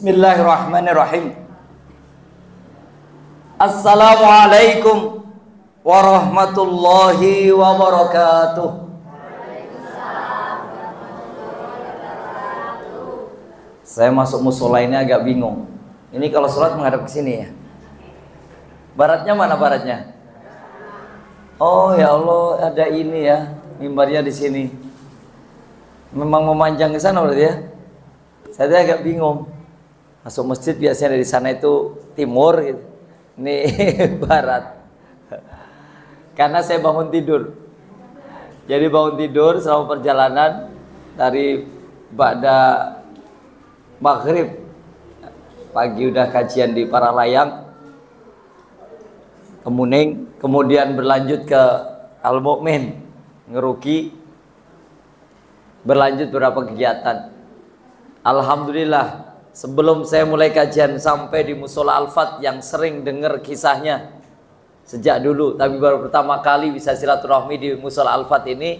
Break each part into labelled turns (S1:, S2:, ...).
S1: Bismillahirrahmanirrahim. Assalamualaikum warahmatullahi wabarakatuh. Saya masuk musola ini agak bingung. Ini kalau sholat menghadap ke sini ya. Baratnya mana baratnya? Oh ya Allah, ada ini ya, mimbarnya di sini. Memang memanjang ke sana berarti ya. Saya agak bingung. Masuk masjid biasanya dari sana itu timur gitu. Ini barat. Karena saya bangun tidur. Jadi bangun tidur selama perjalanan dari Ba'da maghrib. Pagi udah kajian di Paralayang, Kemuning, kemudian berlanjut ke Al-Mu'min, Ngeruki, berlanjut beberapa kegiatan. Alhamdulillah, sebelum saya mulai kajian sampai di Musola Al-Fat yang sering dengar kisahnya sejak dulu, tapi baru pertama kali bisa silaturahmi di Musola Al-Fat ini.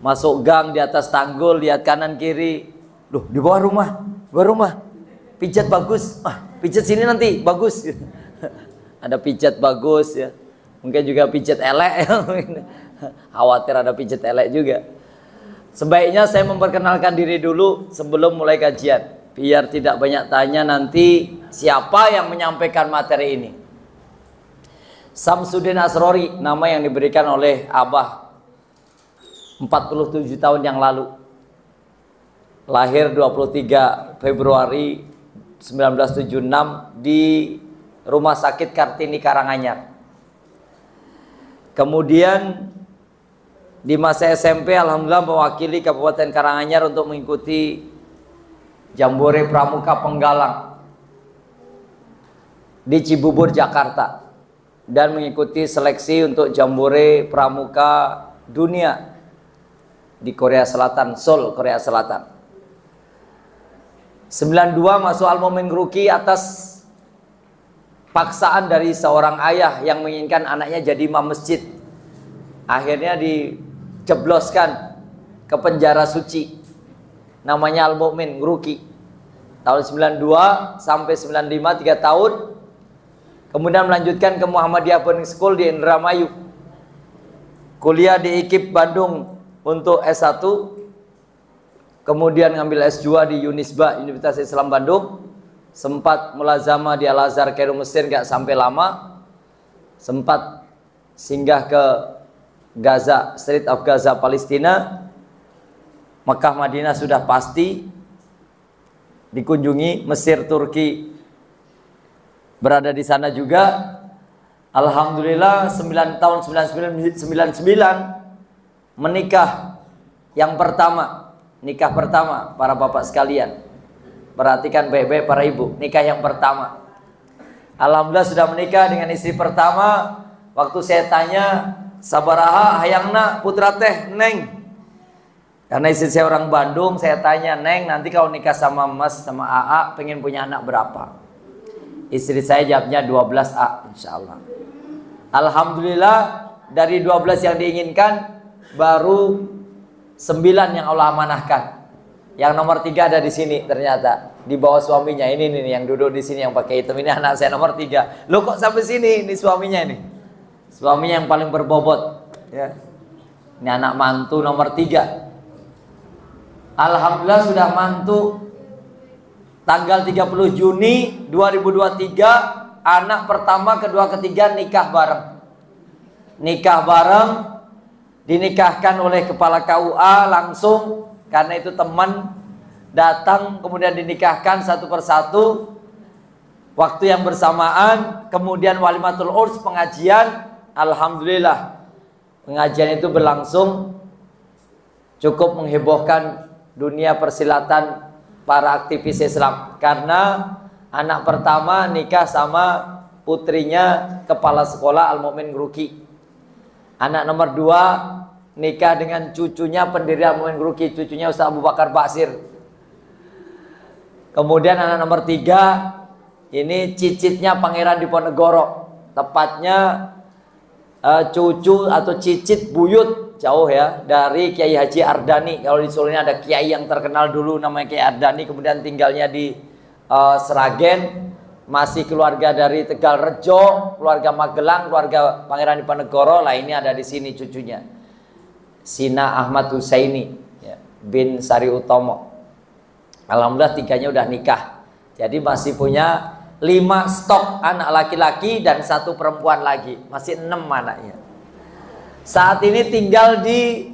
S1: Masuk gang di atas tanggul, lihat kanan kiri, loh di bawah rumah, pijat bagus, pijat sini nanti bagus. Ada pijat bagus ya, mungkin juga pijat elek, khawatir ada pijat elek juga. Sebaiknya saya memperkenalkan diri dulu sebelum mulai kajian, biar tidak banyak tanya nanti siapa yang menyampaikan materi ini. Samsuddin Asrori, nama yang diberikan oleh Abah 47 tahun yang lalu. Lahir 23 Februari 1976 di Rumah Sakit Kartini Karanganyar. Kemudian di masa SMP alhamdulillah mewakili Kabupaten Karanganyar untuk mengikuti Jambore Pramuka Penggalang di Cibubur, Jakarta, dan mengikuti seleksi untuk Jambore Pramuka Dunia di Korea Selatan, Seoul, Korea Selatan. 92 masuk Al-Mu'min Ngeruki atas paksaan dari seorang ayah yang menginginkan anaknya jadi imam masjid. Akhirnya dijebloskan ke penjara suci namanya Al-Mu'min Ngeruki tahun 92 sampai 95, 3 tahun. Kemudian melanjutkan ke Muhammadiyah Boarding School di Indramayu, kuliah di IKIP Bandung untuk S1, kemudian ngambil S2 di Unisba, Universitas Islam Bandung. Sempat mulazamah di Al-Azhar Kairo Mesir, nggak sampai lama. Sempat singgah ke Gaza, Street of Gaza, Palestina. Mekah, Madinah sudah pasti dikunjungi. Mesir, Turki berada di sana juga. Alhamdulillah 9 tahun 99 menikah yang pertama. Nikah pertama para bapak sekalian. Perhatikan baik-baik para ibu, nikah yang pertama. Alhamdulillah sudah menikah dengan istri pertama. Waktu saya tanya, sabaraha hayangna putra teh Neng, karena istri saya orang Bandung, saya tanya, Neng nanti kalau nikah sama Mas sama AA pengen punya anak berapa? Istri saya jawabnya 12A insya Allah. Alhamdulillah dari 12 yang diinginkan baru 9 yang Allah amanahkan. Yang nomor 3 ada di sini ternyata, di bawah suaminya. Ini nih yang duduk di sini yang pakai hitam ini anak saya nomor 3. Loh kok sampai sini? Ini suaminya ini. Suaminya yang paling berbobot ya. Ini anak mantu nomor 3. Alhamdulillah sudah mantu. Tanggal 30 Juni 2023 anak pertama, kedua, ketiga nikah bareng. Nikah bareng, dinikahkan oleh kepala KUA langsung. Karena itu teman datang, kemudian dinikahkan satu persatu. Waktu yang bersamaan, kemudian walimatul urs, pengajian. Alhamdulillah pengajian itu berlangsung cukup menghebohkan dunia persilatan para aktivis Islam. Karena anak pertama nikah sama putrinya kepala sekolah Al-Mu'min Ngeruki. Anak nomor 2 nikah dengan cucunya pendiri Al-Mu'min Ngeruki, cucunya Ustaz Abu Bakar Basir. Kemudian anak nomor 3 ini cicitnya Pangeran Diponegoro, tepatnya cucu atau cicit buyut jauh ya dari Kiai Haji Ardani. Kalau di Solo ini ada kiai yang terkenal dulu namanya Kiai Ardani, kemudian tinggalnya di Sragen, masih keluarga dari Tegal Rejo, keluarga Magelang, keluarga Pangeran Diponegoro. Lah ini ada di sini cucunya, Sina Ahmad Husaini ya, bin Sari Utomo. Alhamdulillah tiganya udah nikah. Jadi masih punya 5 stok anak laki-laki dan 1 perempuan lagi. Masih 6 anaknya. Saat ini tinggal di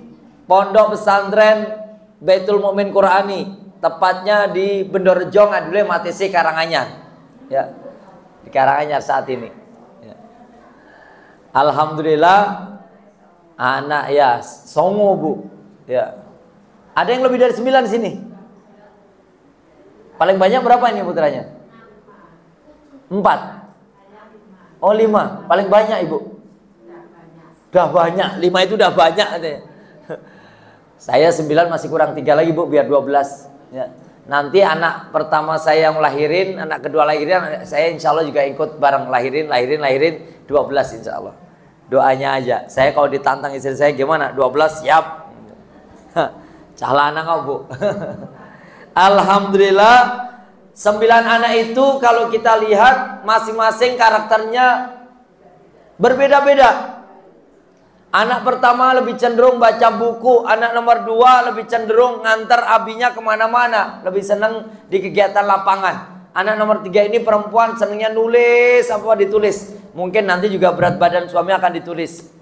S1: Pondok Pesantren Baitul Mukmin Qurani, tepatnya di Bendorejo, Ngadule, Matisi, Karanganyar. Ya, di Karanganyar saat ini. Ya. Alhamdulillah, anak ya songo bu. Ya, ada yang lebih dari 9 di sini. Paling banyak berapa ini putranya? 4. Oh 5. Paling banyak ibu. Udah banyak, 5 itu udah banyak katanya. Saya 9 masih kurang 3 lagi bu, biar 12 ya. Nanti anak pertama saya yang lahirin, anak kedua lahirin, saya insya Allah juga ikut bareng lahirin 12 insya Allah. Doanya aja. Saya kalau ditantang istri saya gimana? 12 siap. Cahlah anak kau bu. Alhamdulillah 9 anak itu kalau kita lihat masing-masing karakternya berbeda-beda. Anak pertama lebih cenderung baca buku. Anak nomor 2 lebih cenderung ngantar abinya kemana-mana, lebih seneng di kegiatan lapangan. Anak nomor 3 ini perempuan, senengnya nulis, apa ditulis. Mungkin nanti juga berat badan suami akan ditulis.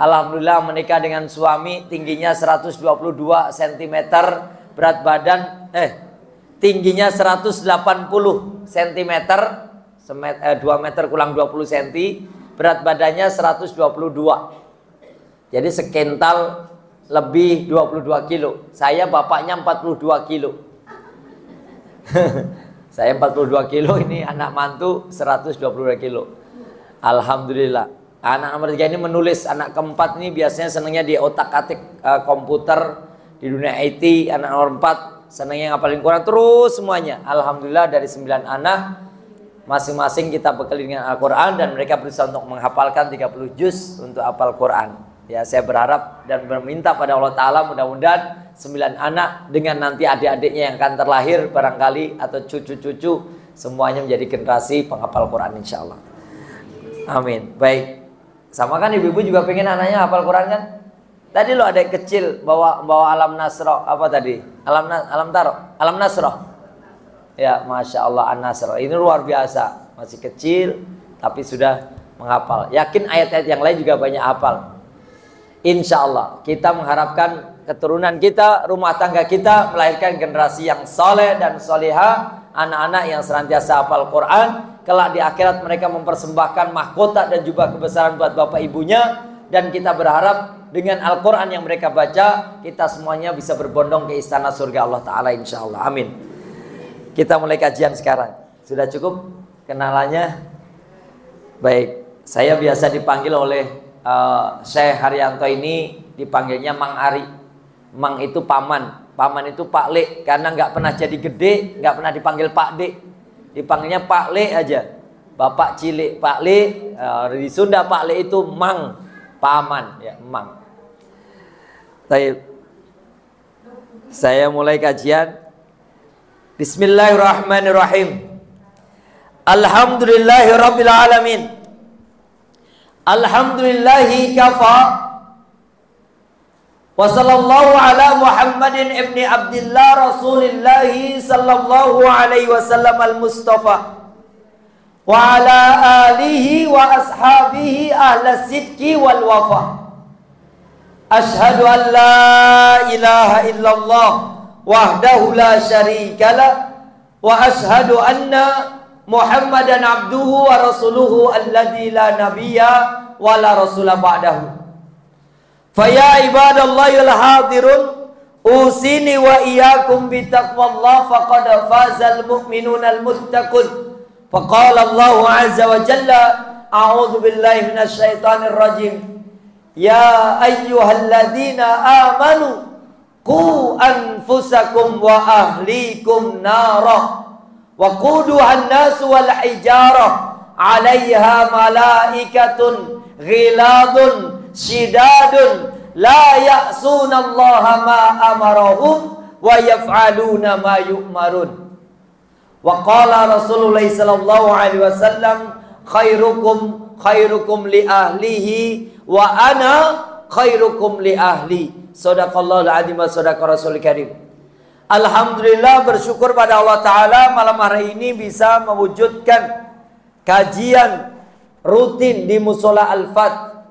S1: Alhamdulillah menikah dengan suami, tingginya 122 cm, berat badan tingginya 180 cm, 2 meter kurang 20 cm, berat badannya 122. Jadi sekental lebih 22 kilo. Saya bapaknya 42 kilo. Saya 42 kilo, ini anak mantu 122 kilo. Alhamdulillah. Anak nomor 3 ini menulis. Anak keempat ini biasanya senangnya di otak-atik komputer, di dunia IT. Anak nomor 4 senangnya ngapalin Quran terus semuanya. Alhamdulillah dari 9 anak, masing-masing kita bekali dengan Al-Quran. Dan mereka berusaha untuk menghafalkan 30 juz untuk hafal Quran. Ya, saya berharap dan meminta pada Allah Ta'ala mudah-mudahan 9 anak dengan nanti adik-adiknya yang akan terlahir barangkali atau cucu-cucu semuanya menjadi generasi penghafal Quran insya Allah. Amin. Baik. Sama kan ibu-ibu juga pengen anaknya hafal Quran kan? Tadi lo adik kecil bawa Alam Nasroh, apa tadi? Alam Nasroh. Ya, Masya Allah, An-Nasroh. Ini luar biasa. Masih kecil tapi sudah menghafal. Yakin ayat-ayat yang lain juga banyak hafal. Insya Allah kita mengharapkan keturunan kita, rumah tangga kita melahirkan generasi yang soleh dan soleha, anak-anak yang senantiasa hafal Quran. Kelak di akhirat mereka mempersembahkan mahkota dan juga kebesaran buat bapak ibunya. Dan kita berharap dengan Al-Quran yang mereka baca, kita semuanya bisa berbondong ke istana surga Allah Ta'ala insya Allah. Amin. Kita mulai kajian sekarang. Sudah cukup kenalannya? Baik, saya biasa dipanggil oleh Syekh Haryanto ini, dipanggilnya Mang Ari. Mang itu paman, paman itu Pak Le, karena nggak pernah jadi gede, nggak pernah dipanggil Pak De, dipanggilnya Pak Le aja. Bapak cilik Pak Le, di Sunda Pak Le itu Mang, paman ya, Mang. Baik, saya mulai kajian. Bismillahirrahmanirrahim. Alhamdulillahirabbil alamin. Alhamdulillahi kafa. Wa sallallahu ala Muhammadin ibni Abdillah Rasulillahi sallallahu alaihi wasallam al-Mustafa wa ala alihi wa ashabihi ahla sidqi wal wafa. Ashhadu an la ilaha illallah wahdahu la syarika lah wa ashhadu anna Muhammadan abduhu wa rasuluhu alladzi la nabiyya wa la rasula ba'dahu. Fa ya ibadallahil hadirun usini wa iyyakum bi taqwallah faqad fazal mu'minuna al muttaqun. Faqala Allah azza wa jalla a'udzu billahi minasy syaithanir rajim. Ya ayyuhalladzina amanu qu anfusakum wa ahlikum nara wa quduhan nasu wal hijarah 'alaiha malaikatun ghiladun shidadun la ya'sunallaha ma amarahum wa yaf'aluna ma yu'marun. Wa qala Rasulullah sallallahu alaihi wasallam, khairukum li ahlihi wa ana khairukum li ahli. Shadaqallahul adzim wa shadaqa rasul karim. Alhamdulillah, bersyukur pada Allah Ta'ala malam hari ini bisa mewujudkan kajian rutin di Musola Al-Fat.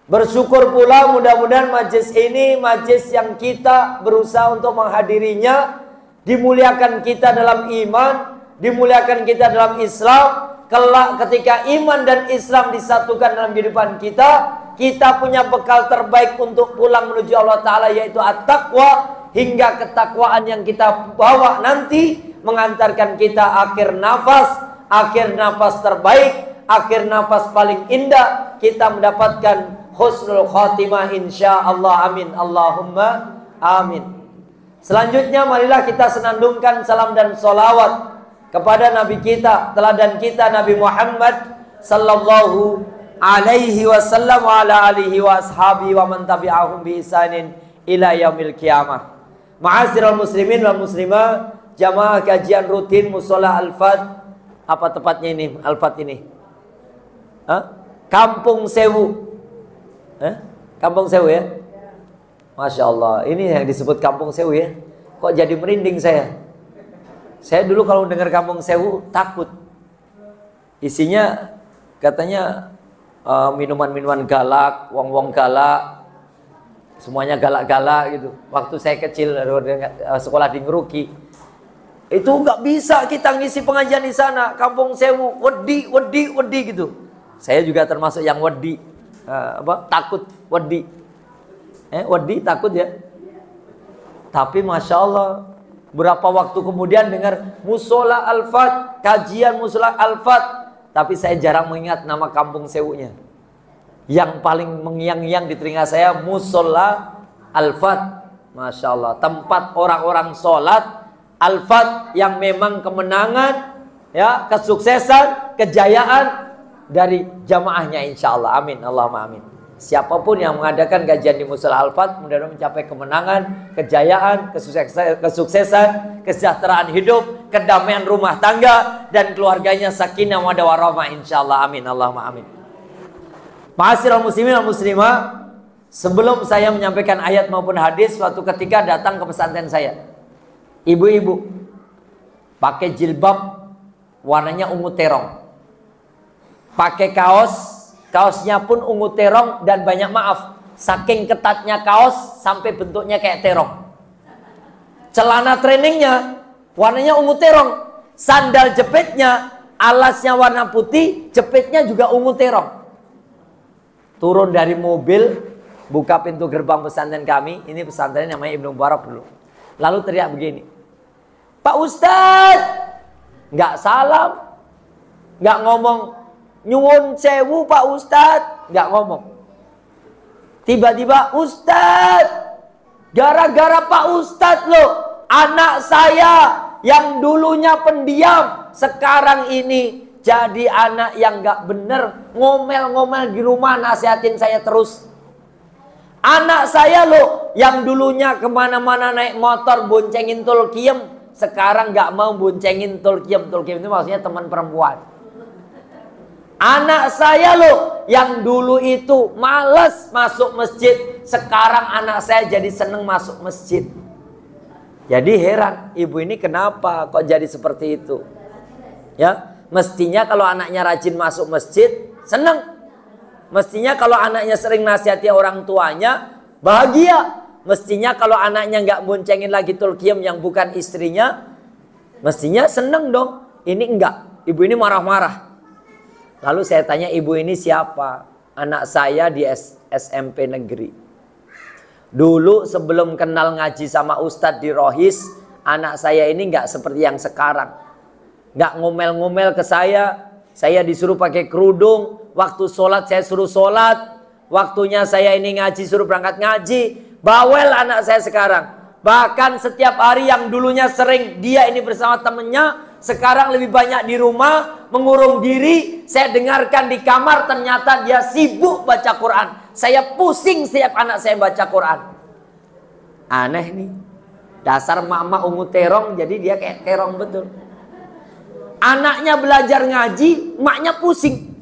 S1: Bersyukur pula mudah-mudahan majlis ini majlis yang kita berusaha untuk menghadirinya, dimuliakan kita dalam iman, dimuliakan kita dalam Islam. Kelak ketika iman dan Islam disatukan dalam kehidupan kita, kita punya bekal terbaik untuk pulang menuju Allah Ta'ala, yaitu at-taqwa. Hingga ketakwaan yang kita bawa nanti mengantarkan kita akhir nafas terbaik, akhir nafas paling indah, kita mendapatkan husnul khatimah insyaallah. Amin Allahumma amin. Selanjutnya marilah kita senandungkan salam dan sholawat kepada Nabi kita, teladan kita, Nabi Muhammad sallallahu alaihi wasallam wa ala alihi wa ashabihi wa man tabi'ahum bi ihsanin ila yaumil qiyamah. Ma'asyiral muslimin wal muslimah, jamaah kajian rutin Musola Al-Fat. Apa tepatnya ini Al-Fat ini? Kampung Sewu. Kampung Sewu ya? Masya Allah, ini yang disebut Kampung Sewu ya. Kok jadi merinding saya? Saya dulu kalau dengar Kampung Sewu takut. Isinya katanya minuman-minuman galak, wong-wong galak, semuanya galak-galak gitu. Waktu saya kecil sekolah di Ngeruki, itu nggak bisa kita ngisi pengajian di sana. Kampung Sewu, wedi gitu. Saya juga termasuk yang wedi, takut wedi. Wedi takut ya. Tapi masya Allah, berapa waktu kemudian dengar Musola Al-Fat, kajian Musola Al-Fat, tapi saya jarang mengingat nama Kampung Sewunya. Yang paling mengiang-iang di telinga saya Musola Al-Fat. Masya Allah, tempat orang-orang sholat. Al-Fat yang memang kemenangan, ya, kesuksesan, kejayaan dari jamaahnya insya Allah. Amin Allahumma amin. Siapapun yang mengadakan kajian di Musola Al-Fat mudah-mudahan mencapai kemenangan, kejayaan, kesuksesan, kesejahteraan hidup, kedamaian rumah tangga, dan keluarganya sakinah mawaddah warahmah insyaallah. Amin Allahumma amin. Ma'asyiral muslimin wal muslimah, sebelum saya menyampaikan ayat maupun hadis, suatu ketika datang ke pesantren saya ibu-ibu pakai jilbab warnanya ungu terong, pakai kaosnya pun ungu terong, dan banyak maaf, saking ketatnya kaos sampai bentuknya kayak terong. Celana trainingnya warnanya ungu terong, sandal jepitnya, alasnya warna putih, jepitnya juga ungu terong. Turun dari mobil, buka pintu gerbang pesantren kami. Ini pesantren namanya Ibnu Mubarak dulu. Lalu teriak begini, Pak Ustadz, nggak salam, nggak ngomong nyuwun sewu Pak Ustadz, nggak ngomong. Tiba-tiba, Ustadz, gara-gara Pak Ustadz loh, anak saya yang dulunya pendiam sekarang ini jadi anak yang nggak bener, ngomel-ngomel di rumah nasihatin saya terus. Anak saya loh yang dulunya kemana-mana naik motor boncengin tulkiem, sekarang nggak mau boncengin tulkiem. Tulkiem itu maksudnya teman perempuan. Anak saya loh yang dulu itu males masuk masjid, sekarang anak saya jadi seneng masuk masjid. Jadi heran, ibu ini kenapa kok jadi seperti itu? Ya, mestinya kalau anaknya rajin masuk masjid, seneng. Mestinya kalau anaknya sering nasihati orang tuanya, bahagia. Mestinya kalau anaknya nggak boncengin lagi tulkiem yang bukan istrinya, mestinya seneng dong. Ini enggak, ibu ini marah-marah. Lalu saya tanya, ibu ini siapa? Anak saya di SMP negeri. Dulu sebelum kenal ngaji sama Ustadz di Rohis, anak saya ini nggak seperti yang sekarang. Nggak ngomel-ngomel ke saya disuruh pakai kerudung, waktu sholat saya suruh sholat, waktunya saya ini ngaji suruh berangkat ngaji. Bawel anak saya sekarang. Bahkan setiap hari yang dulunya sering dia ini bersama temennya, sekarang lebih banyak di rumah, mengurung diri. Saya dengarkan di kamar, ternyata dia sibuk baca Quran. Saya pusing setiap anak saya baca Quran. Aneh nih. Dasar mama ungu terong, jadi dia kayak terong betul. Anaknya belajar ngaji, maknya pusing.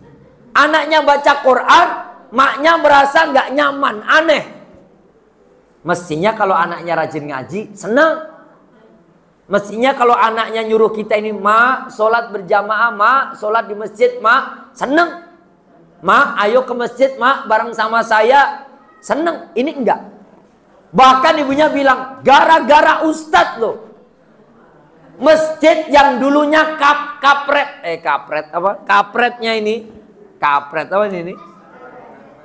S1: Anaknya baca Quran, maknya merasa nggak nyaman, aneh. Mestinya kalau anaknya rajin ngaji, senang. Mestinya kalau anaknya nyuruh kita ini, mak, sholat berjamaah, mak, sholat di masjid, mak, senang. Mak, ayo ke masjid, mak, bareng sama saya, senang. Ini enggak. Bahkan ibunya bilang, gara-gara ustadz loh. Masjid yang dulunya kapretnya ini, kapret apa ini?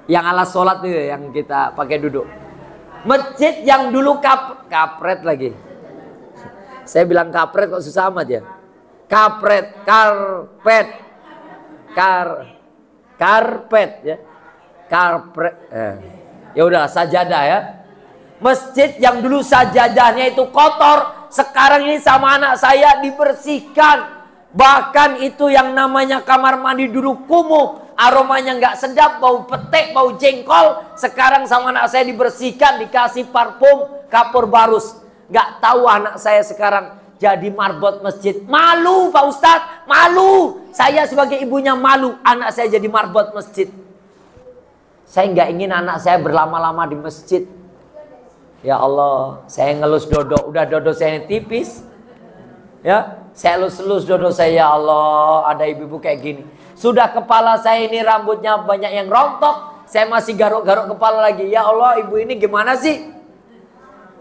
S1: Yang alas sholat itu yang kita pakai duduk. Masjid yang dulu kapret lagi. Saya bilang kapret kok susah amat ya. Kapret, karpet ya. Karpet. Ya udah sajadah ya. Masjid yang dulu sajadahnya itu kotor, sekarang ini sama anak saya dibersihkan. Bahkan itu yang namanya kamar mandi dulu kumuh, aromanya nggak sedap, bau petek, bau jengkol. Sekarang sama anak saya dibersihkan, dikasih parfum, kapur barus. Nggak tahu anak saya sekarang jadi marbot masjid. Malu Pak Ustadz, malu. Saya sebagai ibunya malu, anak saya jadi marbot masjid. Saya nggak ingin anak saya berlama-lama di masjid. Ya Allah, saya ngelus dodo, udah dodo saya ini tipis. Ya, saya elus-elus dodo saya, ya Allah, ada ibu-ibu kayak gini. Sudah kepala saya ini rambutnya banyak yang rontok, saya masih garuk-garuk kepala lagi. Ya Allah, ibu ini gimana sih?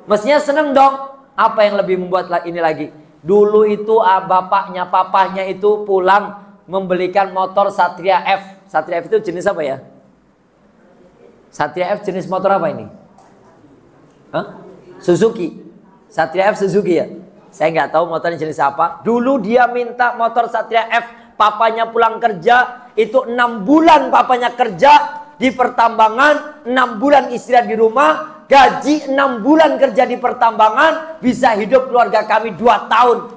S1: Mestinya seneng dong. Apa yang lebih membuat ini lagi? Dulu itu bapaknya, papahnya itu pulang membelikan motor Satria F. Satria F itu jenis apa ya? Satria F jenis motor apa ini? Hah? Suzuki. Satria F Suzuki ya? Saya nggak tahu motornya jenis apa. Dulu dia minta motor Satria F. Papanya pulang kerja. Itu 6 bulan papanya kerja di pertambangan. 6 bulan istirahat di rumah. Gaji 6 bulan kerja di pertambangan, bisa hidup keluarga kami 2 tahun.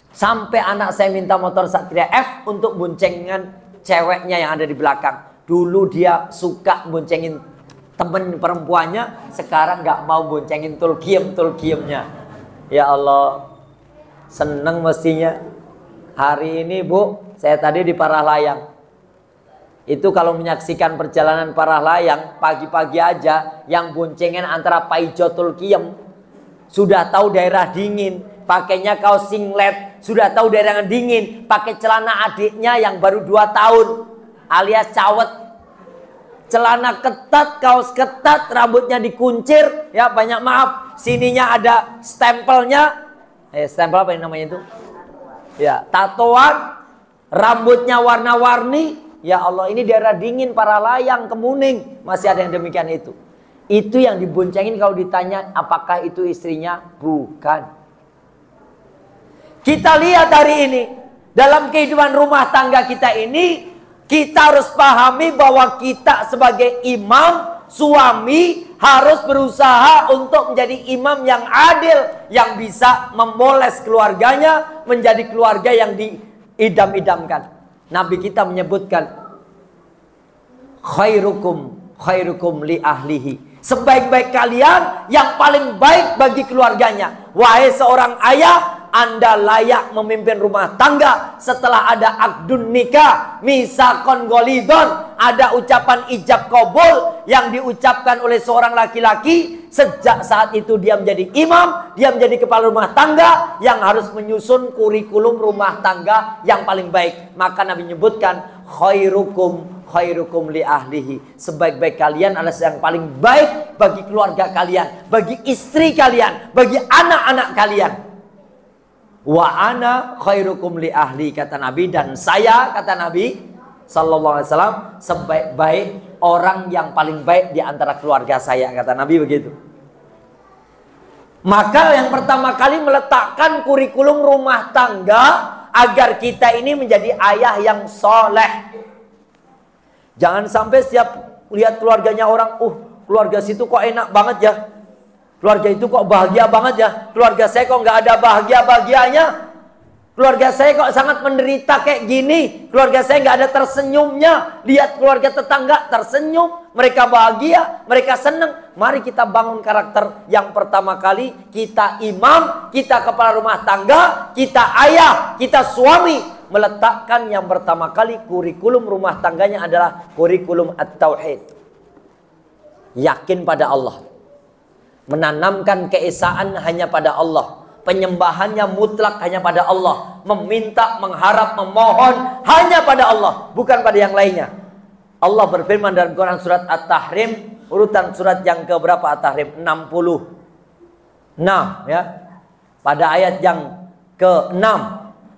S1: Sampai anak saya minta motor Satria F untuk boncengan ceweknya yang ada di belakang. Dulu dia suka boncengin temen perempuannya, sekarang nggak mau boncengin tulkiem-tulkiemnya. Ya Allah, seneng mestinya. Hari ini Bu, saya tadi di Parahlayang. Itu kalau menyaksikan perjalanan para layang pagi-pagi aja, yang boncengan antara Paijo Tulkiem, sudah tahu daerah dingin, pakainya kaos singlet, sudah tahu daerah dingin, pakai celana adiknya yang baru 2 tahun, alias cawet, celana ketat, kaos ketat, rambutnya dikuncir, ya banyak maaf, sininya ada stempelnya, stempel apa yang namanya itu? Ya, tatoan, rambutnya warna-warni. Ya Allah, ini daerah dingin, Parahlayang, Kemuning, masih ada yang demikian itu. Itu yang diboncengin kalau ditanya apakah itu istrinya? Bukan. Kita lihat hari ini, dalam kehidupan rumah tangga kita ini, kita harus pahami bahwa kita sebagai imam, suami, harus berusaha untuk menjadi imam yang adil, yang bisa memoles keluarganya, menjadi keluarga yang diidam-idamkan. Nabi kita menyebutkan, khairukum li ahlihi. Sebaik-baik kalian yang paling baik bagi keluarganya. Wahai seorang ayah, Anda layak memimpin rumah tangga setelah ada akdun nikah, misakon golidon, ada ucapan ijab kabul yang diucapkan oleh seorang laki-laki. Sejak saat itu dia menjadi imam, dia menjadi kepala rumah tangga yang harus menyusun kurikulum rumah tangga yang paling baik. Maka Nabi menyebutkan khairukum li ahlihi. Sebaik-baik kalian adalah yang paling baik bagi keluarga kalian, bagi istri kalian, bagi anak-anak kalian. Wa ana khairukum li ahli, kata Nabi, dan saya, kata Nabi sallallahu alaihi wasallam, sebaik-baik orang yang paling baik di antara keluarga saya, kata Nabi begitu. Maka yang pertama kali meletakkan kurikulum rumah tangga agar kita ini menjadi ayah yang soleh. Jangan sampai setiap lihat keluarganya orang, keluarga situ kok enak banget ya, keluarga itu kok bahagia banget ya, keluarga saya kok nggak ada bahagia-bahagianya, keluarga saya kok sangat menderita kayak gini, keluarga saya nggak ada tersenyumnya. Lihat keluarga tetangga tersenyum, mereka bahagia, mereka seneng. Mari kita bangun karakter yang pertama kali. Kita imam, kita kepala rumah tangga, kita ayah, kita suami, meletakkan yang pertama kali kurikulum rumah tangganya adalah kurikulum at-tauhid. Yakin pada Allah. Menanamkan keesaan hanya pada Allah. Penyembahannya mutlak hanya pada Allah. Meminta, mengharap, memohon hanya pada Allah, bukan pada yang lainnya. Allah berfirman dalam Quran surat At-Tahrim, urutan surat yang keberapa At-Tahrim? 66 ya. Pada ayat yang ke-6,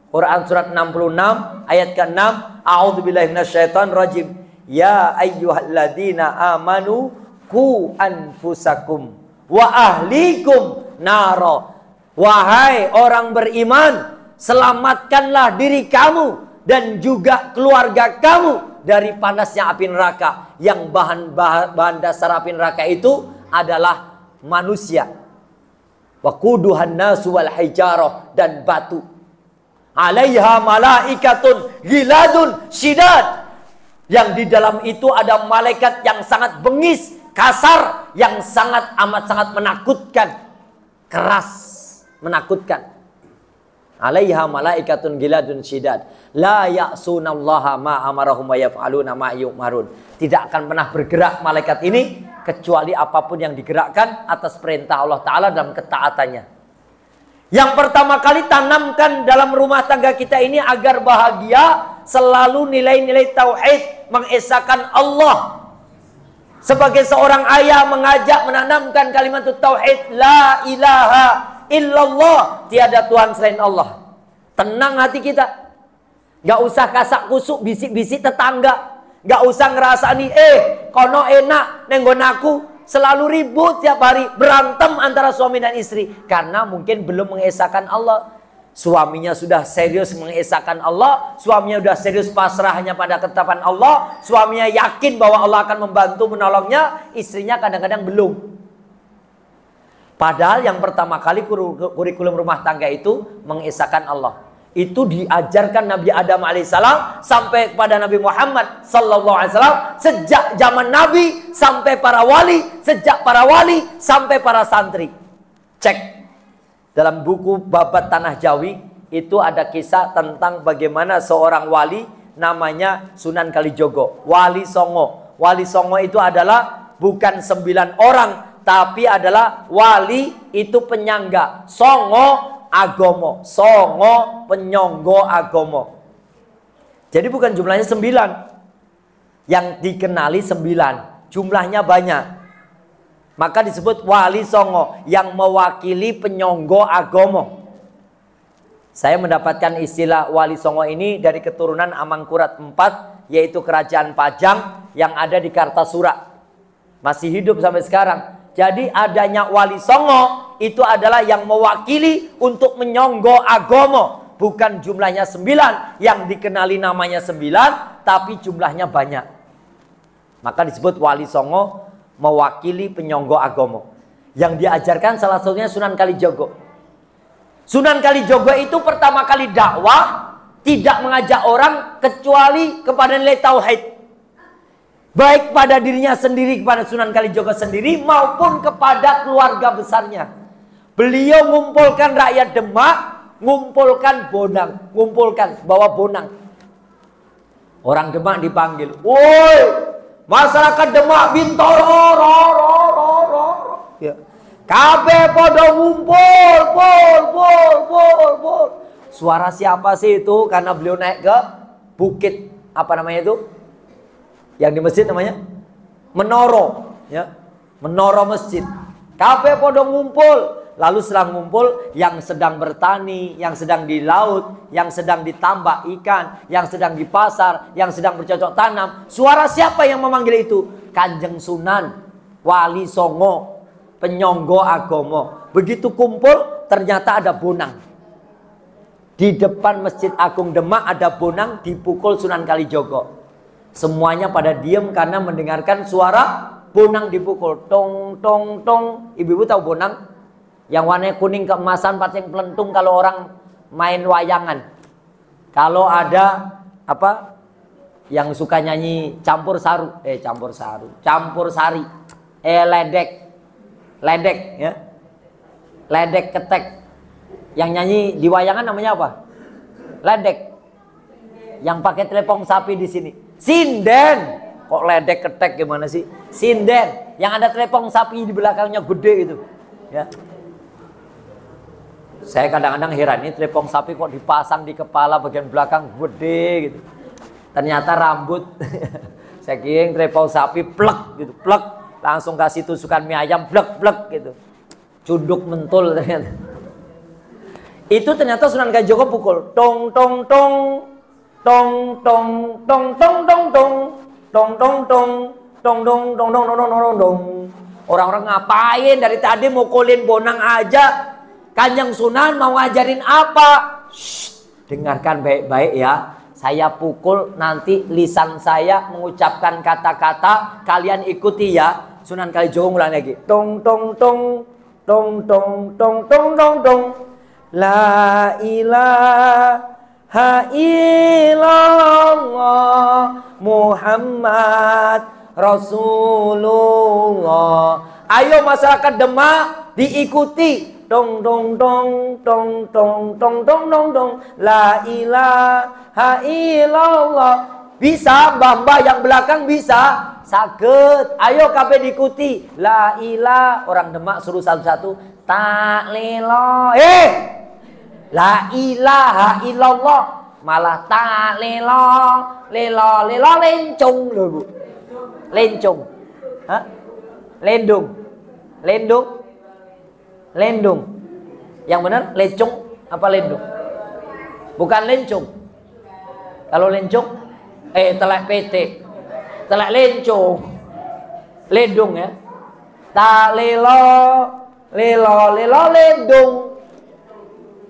S1: Quran surat 66 ayat ke-6, a'udzubillahi minasyaitonir rajim. Ya ayyuhalladzina amanu qu anfusakum wa ahlikum naro. Wahai orang beriman, selamatkanlah diri kamu dan juga keluarga kamu dari panasnya api neraka. Yang bahan dasar api neraka itu adalah manusia. Waquduhan nasu wal hijarah, dan batu. Alaiha malaikatun ghiladun syidad. Yang di dalam itu ada malaikat yang sangat bengis, kasar, yang amat sangat menakutkan, keras, menakutkan. Alaiha malaikatun giladun syidad la ya'sunallaha ma amarahum wa yaf'aluna ma yu'marun. Tidak akan pernah bergerak malaikat ini kecuali apapun yang digerakkan atas perintah Allah Ta'ala dalam ketaatannya. Yang pertama kali tanamkan dalam rumah tangga kita ini agar bahagia, selalu nilai-nilai tauhid, mengesahkan Allah. Sebagai seorang ayah mengajak menanamkan kalimat tauhid, la ilaha illallah, tiada Tuhan selain Allah. Tenang hati kita. Gak usah kasak kusuk bisik-bisik tetangga. Gak usah ngerasani kono enak nenggon aku. Selalu ribut tiap hari, berantem antara suami dan istri karena mungkin belum mengesahkan Allah. Suaminya sudah serius mengesahkan Allah, suaminya sudah serius pasrahnya pada ketetapan Allah, suaminya yakin bahwa Allah akan membantu menolongnya, istrinya kadang-kadang belum. Padahal yang pertama kali kurikulum rumah tangga itu mengesahkan Allah. Itu diajarkan Nabi Adam alaihissalam sampai kepada Nabi Muhammad sallallahu alaihi wasallam, sejak zaman Nabi sampai para wali, sejak para wali sampai para santri. Cek dalam buku Babat Tanah Jawi, itu ada kisah tentang bagaimana seorang wali namanya Sunan Kalijogo, Wali Songo. Wali Songo itu adalah bukan 9 orang, tapi adalah wali itu penyangga, Songo agomo, Songo penyonggo agomo. Jadi bukan jumlahnya 9, yang dikenali 9, jumlahnya banyak. Maka disebut wali Songo, yang mewakili penyonggo agomo. Saya mendapatkan istilah wali Songo ini dari keturunan Amangkurat IV, yaitu kerajaan Pajang yang ada di Kartasura. Masih hidup sampai sekarang. Jadi adanya wali Songo itu adalah yang mewakili untuk menyonggo agomo. Bukan jumlahnya 9, yang dikenali namanya 9, tapi jumlahnya banyak. Maka disebut wali Songo, mewakili penyonggo agomo. Yang diajarkan salah satunya Sunan Kalijogo. Sunan Kalijogo itu pertama kali dakwah, tidak mengajak orang kecuali kepada nilai tauhid. Baik pada dirinya sendiri, kepada Sunan Kalijogo sendiri, maupun kepada keluarga besarnya. Beliau ngumpulkan rakyat Demak, ngumpulkan bonang, ngumpulkan, bawa bonang. Orang Demak dipanggil, woi, masyarakat Demak Bintoro, ya. Kabeh podo ngumpul, pol. Suara siapa sih itu? Karena beliau naik ke bukit, apa namanya itu? Yang di masjid namanya menoro, ya, menoro masjid. Kabeh podo ngumpul. Lalu setelah ngumpul, yang sedang bertani, yang sedang di laut, yang sedang ditambak ikan, yang sedang di pasar, yang sedang bercocok tanam. Suara siapa yang memanggil itu? Kanjeng Sunan, Wali Songo, penyonggo agomo. Begitu kumpul, ternyata ada bonang. Di depan Masjid Agung Demak ada bonang, dipukul Sunan Kalijogo. Semuanya pada diam karena mendengarkan suara bonang dipukul. Tong, tong, tong. Ibu-ibu tahu bonang? Yang warnanya kuning keemasan, pating pelentung kalau orang main wayangan. Kalau ada apa yang suka nyanyi campur sari, ledek ya, ledek ketek. Yang nyanyi di wayangan namanya apa? Ledek. yang pakai telepon sapi di sini. Sinden. Kok ledek ketek gimana sih? Sinden. Yang ada telepon sapi di belakangnya gede itu. Ya. Saya kadang-kadang heran, ini telepon sapi kok dipasang di kepala bagian belakang gede gitu. Ternyata rambut. Saya kira telepon sapi plek gitu, plek. Langsung kasih tusukan mie ayam plek plek gitu. Cuduk mentul ternyata. Itu ternyata Sunan Kalijogo pukul tong tong tong tong tong tong tong tong tong tong tong tong tong tong tong tong tong tong tong. Orang-orang ngapain dari tadi mukulin bonang aja? Kanjeng Sunan mau ngajarin apa? Shh, dengarkan baik-baik ya. Saya pukul nanti lisan saya mengucapkan kata-kata, kalian ikuti ya. Sunan Kalijogo ngulang lagi. Tong tong tong tong tong tong tong tong tong. La ilaha illallah Muhammad Rasulullah. Ayo masyarakat Demak diikuti. Dong dong dong dong dong dong dong dong dong. La ilaha illallah. Bisa mbah-mbah yang belakang bisa. Saged. Ayo kabeh diikuti. La ilaha. Orang Demak suruh satu-satu. Tak lelo. La ilaha illallah. Malah tak lelo. Lelo lelo lencung loh Bu. Lencung. Hah? Lendung. Lendung. Lendung. Yang benar lecung apa lendung? Bukan lencung. Kalau lencung telek PT. Telek lencung. Lendung ya. Tak lelo lelo lelo lendung.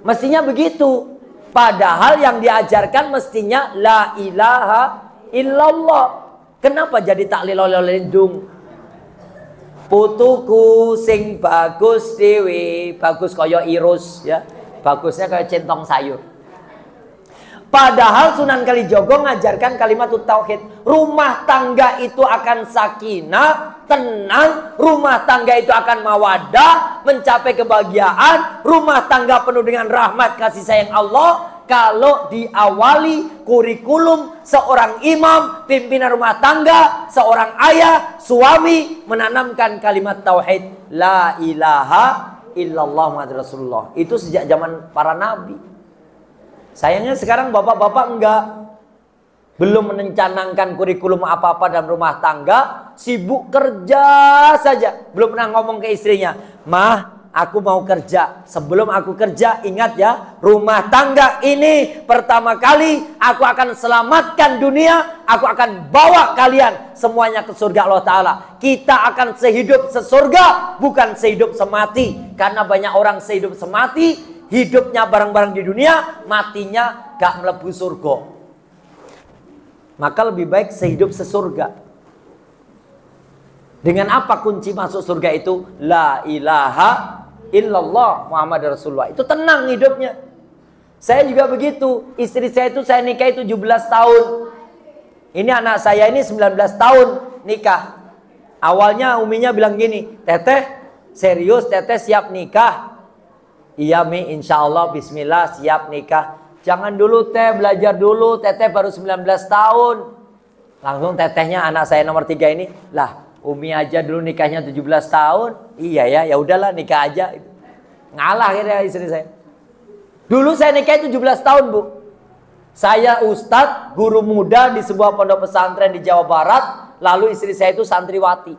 S1: Mestinya begitu. Padahal yang diajarkan mestinya la ilaha illallah. Kenapa jadi tak lelo lelo lendung? Putuku sing bagus dewe, bagus kaya irus ya. Bagusnya kayak centong sayur. Padahal Sunan Kalijogo ngajarkan kalimat tauhid. Rumah tangga itu akan sakinah, tenang. Rumah tangga itu akan mawadah, mencapai kebahagiaan. Rumah tangga penuh dengan rahmat kasih sayang Allah. Kalau diawali kurikulum seorang imam, pimpinan rumah tangga, seorang ayah, suami menanamkan kalimat tauhid la ilaha illallah Muhammad Rasulullah. Itu sejak zaman para nabi. Sayangnya sekarang bapak-bapak enggak, belum mencanangkan kurikulum apa-apa dalam rumah tangga, sibuk kerja saja. Belum pernah ngomong ke istrinya, "Mah, aku mau kerja. Sebelum aku kerja, ingat ya, rumah tangga ini pertama kali aku akan selamatkan dunia. Aku akan bawa kalian semuanya ke surga Allah Ta'ala. Kita akan sehidup sesurga, bukan sehidup semati. Karena banyak orang sehidup semati, hidupnya bareng-bareng di dunia, matinya gak melebu surga. Maka lebih baik sehidup sesurga. Dengan apa kunci masuk surga itu? La ilaha illallah Muhammad Rasulullah. Itu tenang hidupnya. Saya juga begitu. Istri saya itu saya nikahi 17 tahun. Ini anak saya ini 19 tahun nikah. Awalnya uminya bilang gini, "Teteh, serius teteh siap nikah?" "Iya Mi, insya Allah bismillah siap nikah." "Jangan dulu teh, belajar dulu, teteh baru 19 tahun. Langsung tetehnya anak saya nomor 3 ini, "Lah, Umi aja dulu nikahnya 17 tahun. Iya ya, ya udahlah nikah aja." Ngalah kira istri saya. Dulu saya nikah 17 tahun, Bu. Saya ustadz, guru muda di sebuah pondok pesantren di Jawa Barat. Lalu istri saya itu santriwati.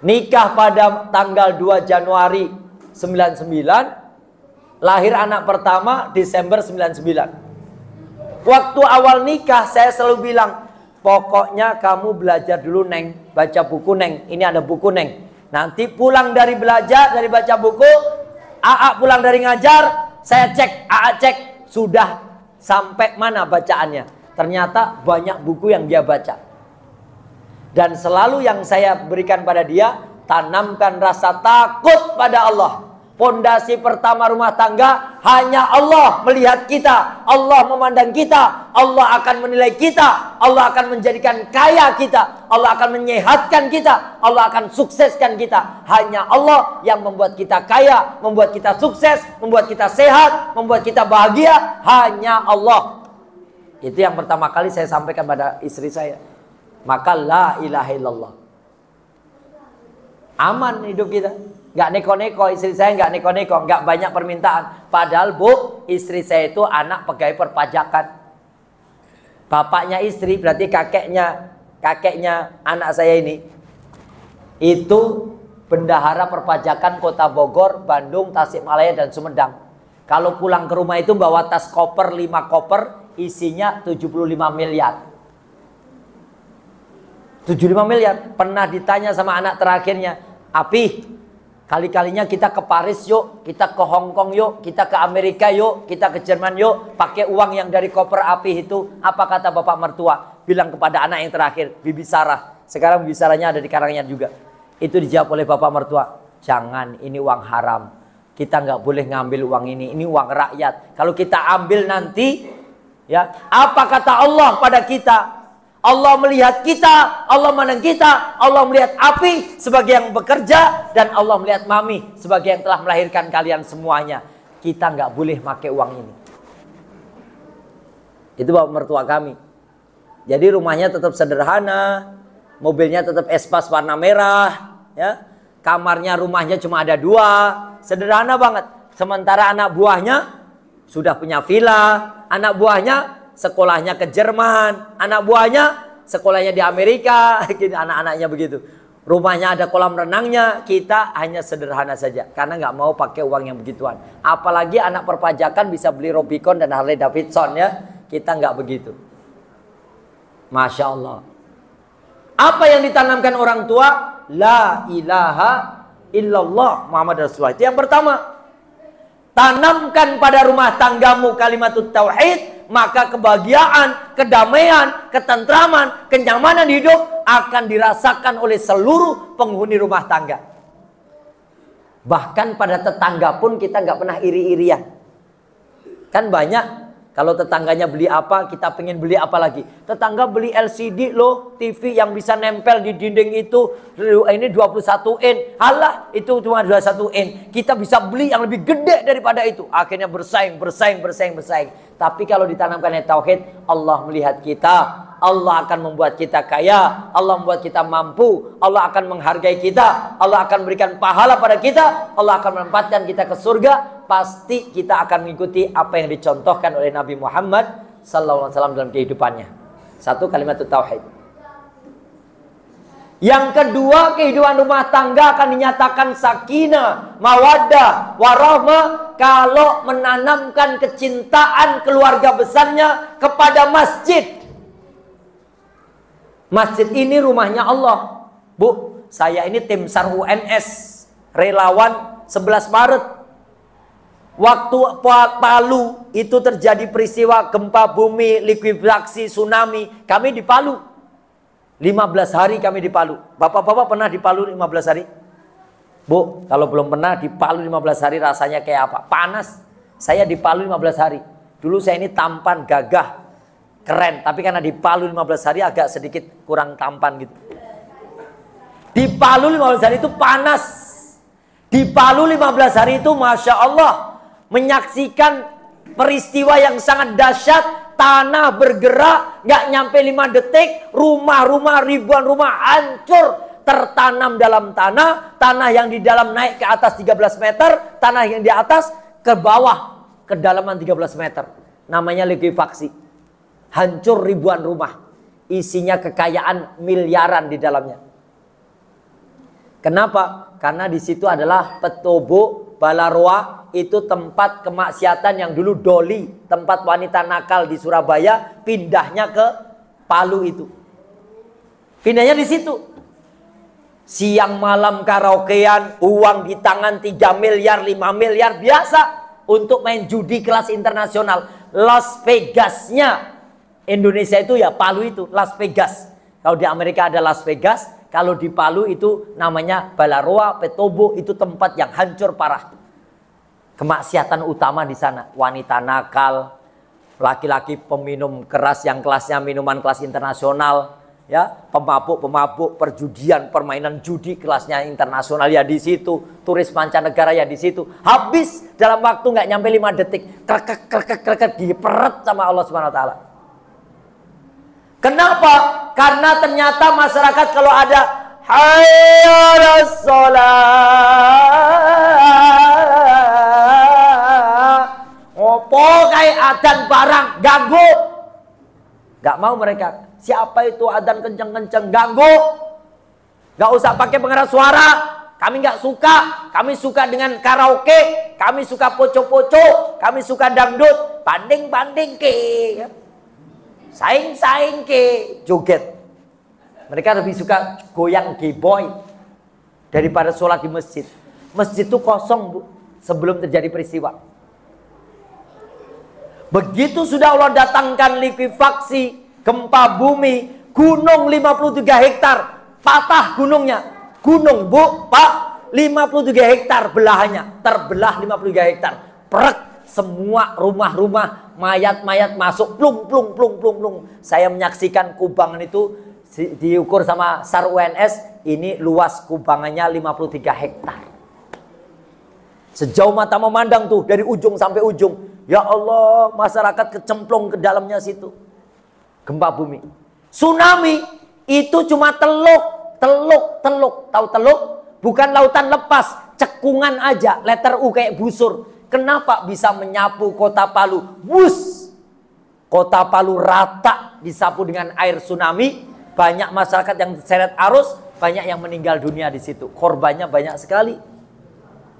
S1: Nikah pada tanggal 2 Januari 99. Lahir anak pertama Desember 99. Waktu awal nikah saya selalu bilang, "Pokoknya kamu belajar dulu Neng, baca buku Neng. Ini ada buku Neng. Nanti pulang dari belajar, dari baca buku, AA pulang dari ngajar, saya cek, AA cek sudah sampai mana bacaannya." Ternyata banyak buku yang dia baca. Dan selalu yang saya berikan pada dia, tanamkan rasa takut pada Allah. Pondasi pertama rumah tangga hanya Allah melihat kita, Allah memandang kita, Allah akan menilai kita, Allah akan menjadikan kaya kita, Allah akan menyehatkan kita, Allah akan sukseskan kita. Hanya Allah yang membuat kita kaya, membuat kita sukses, membuat kita sehat, membuat kita bahagia. Hanya Allah. Itu yang pertama kali saya sampaikan pada istri saya. Maka la ilaha illallah. Aman hidup kita. Nggak neko-neko, istri saya nggak neko-neko, nggak banyak permintaan. Padahal Bu, istri saya itu anak pegawai perpajakan. Bapaknya istri, berarti kakeknya anak saya ini, itu bendahara perpajakan Kota Bogor, Bandung, Tasikmalaya, dan Sumedang. Kalau pulang ke rumah itu bawa tas koper 5 koper, isinya 75 miliar. 75 miliar. Pernah ditanya sama anak terakhirnya, Api, kali-kalinya kita ke Paris yuk, kita ke Hong Kong yuk, kita ke Amerika yuk, kita ke Jerman yuk, pakai uang yang dari koper Api itu. Apa kata bapak mertua? Bilang kepada anak yang terakhir, Bibi Sarah. Sekarang Bibi Sarahnya ada di Karanganyar juga. Itu dijawab oleh bapak mertua, jangan, ini uang haram. Kita nggak boleh ngambil uang ini uang rakyat. Kalau kita ambil nanti, ya, apa kata Allah pada kita? Allah melihat kita, Allah menang kita, Allah melihat Api sebagai yang bekerja, dan Allah melihat Mami sebagai yang telah melahirkan kalian semuanya. Kita nggak boleh pakai uang ini. Itu bapak mertua kami. Jadi rumahnya tetap sederhana, mobilnya tetap Espas warna merah, ya. Kamarnya rumahnya cuma ada 2, sederhana banget. Sementara anak buahnya sudah punya villa, anak buahnya sekolahnya ke Jerman, anak buahnya sekolahnya di Amerika, anak-anaknya begitu. Rumahnya ada kolam renangnya, kita hanya sederhana saja karena nggak mau pakai uang yang begituan. Apalagi anak perpajakan bisa beli Rubicon dan Harley Davidson, ya. Kita nggak begitu. Masya Allah. Apa yang ditanamkan orang tua? La ilaha illallah Muhammad Rasulullah. Itu yang pertama. Tanamkan pada rumah tanggamu kalimatut tauhid, maka kebahagiaan, kedamaian, ketentraman, kenyamanan hidup akan dirasakan oleh seluruh penghuni rumah tangga. Bahkan pada tetangga pun kita nggak pernah iri-irian. Kan banyak kalau tetangganya beli apa, kita pengen beli apa lagi. Tetangga beli LCD loh, TV yang bisa nempel di dinding itu, ini 21 in. Halah, itu cuma 21 in. Kita bisa beli yang lebih gede daripada itu. Akhirnya bersaing. Tapi kalau ditanamkan tauhid, Allah melihat kita, Allah akan membuat kita kaya, Allah membuat kita mampu, Allah akan menghargai kita, Allah akan berikan pahala pada kita, Allah akan menempatkan kita ke surga. Pasti kita akan mengikuti apa yang dicontohkan oleh Nabi Muhammad sallallahu alaihi wasallam dalam kehidupannya. Satu, kalimat tauhid. Yang kedua, kehidupan rumah tangga akan dinyatakan sakinah, mawaddah, warahmah kalau menanamkan kecintaan keluarga besarnya kepada masjid. Masjid ini rumahnya Allah. Bu, saya ini tim SAR UNS, relawan 11 Maret. Waktu Palu itu terjadi peristiwa gempa bumi, likuifaksi, tsunami. Kami di Palu. 15 hari kami di Palu. Bapak-bapak pernah di Palu 15 hari? Bu, kalau belum pernah di Palu 15 hari rasanya kayak apa? Panas. Saya di Palu 15 hari. Dulu saya ini tampan, gagah, keren. Tapi karena di Palu 15 hari agak sedikit kurang tampan gitu. Di Palu 15 hari itu panas. Di Palu 15 hari itu Masya Allah, menyaksikan peristiwa yang sangat dahsyat. Tanah bergerak, nggak nyampe 5 detik, rumah-rumah, ribuan rumah hancur, tertanam dalam tanah. Tanah yang di dalam naik ke atas 13 meter, tanah yang di atas ke bawah, kedalaman 13 meter. Namanya likuifaksi. Hancur ribuan rumah, isinya kekayaan miliaran di dalamnya. Kenapa? Karena di situ adalah Petobo, Balaroa, itu tempat kemaksiatan yang dulu Doli, tempat wanita nakal di Surabaya, pindahnya ke Palu itu. Pindahnya di situ. Siang malam karaokean, uang di tangan 3 miliar, 5 miliar, biasa untuk main judi kelas internasional. Las Vegasnya Indonesia itu ya Palu itu, Las Vegas. Kalau di Amerika ada Las Vegas, kalau di Palu itu namanya Balaroa, Petobo, itu tempat yang hancur parah. Kemaksiatan utama di sana, wanita nakal, laki-laki peminum keras yang kelasnya minuman kelas internasional, ya, pemabuk-pemabuk, perjudian, permainan judi kelasnya internasional ya di situ, turis mancanegara ya di situ. Habis dalam waktu nggak nyampe 5 detik, krek diperet sama Allah Subhanahu wa taala. Kenapa? Karena ternyata masyarakat kalau ada hayya 'alas shalah, opo kayak adzan barang ganggu. Gak mau mereka. Siapa itu adzan kenceng-kenceng ganggu? Gak usah pakai pengeras suara. Kami gak suka. Kami suka dengan karaoke. Kami suka poco-poco. Kami suka dangdut. Banding-banding ke. Saing-saing ke. Joget. Mereka lebih suka goyang gay-boy daripada sholat di masjid. Masjid itu kosong, Bu, sebelum terjadi peristiwa. Begitu sudah Allah datangkan likuifaksi, gempa bumi, gunung 53 hektar, patah gunungnya. Gunung, Bu, Pak, 53 hektar belahannya, terbelah 53 hektar. Prek, semua rumah-rumah, mayat-mayat masuk, plung, plung, plung, plung, plung. Saya menyaksikan kubangan itu diukur sama SAR UNS, ini luas kubangannya 53 hektar. Sejauh mata memandang tuh, dari ujung sampai ujung. Ya Allah, masyarakat kecemplung ke dalamnya situ. Gempa bumi. Tsunami itu cuma teluk. Tahu teluk? Bukan lautan lepas, cekungan aja, letter U kayak busur. Kenapa bisa menyapu kota Palu? Wus! Kota Palu rata disapu dengan air tsunami. Banyak masyarakat yang terseret arus, banyak yang meninggal dunia di situ. Korbannya banyak sekali.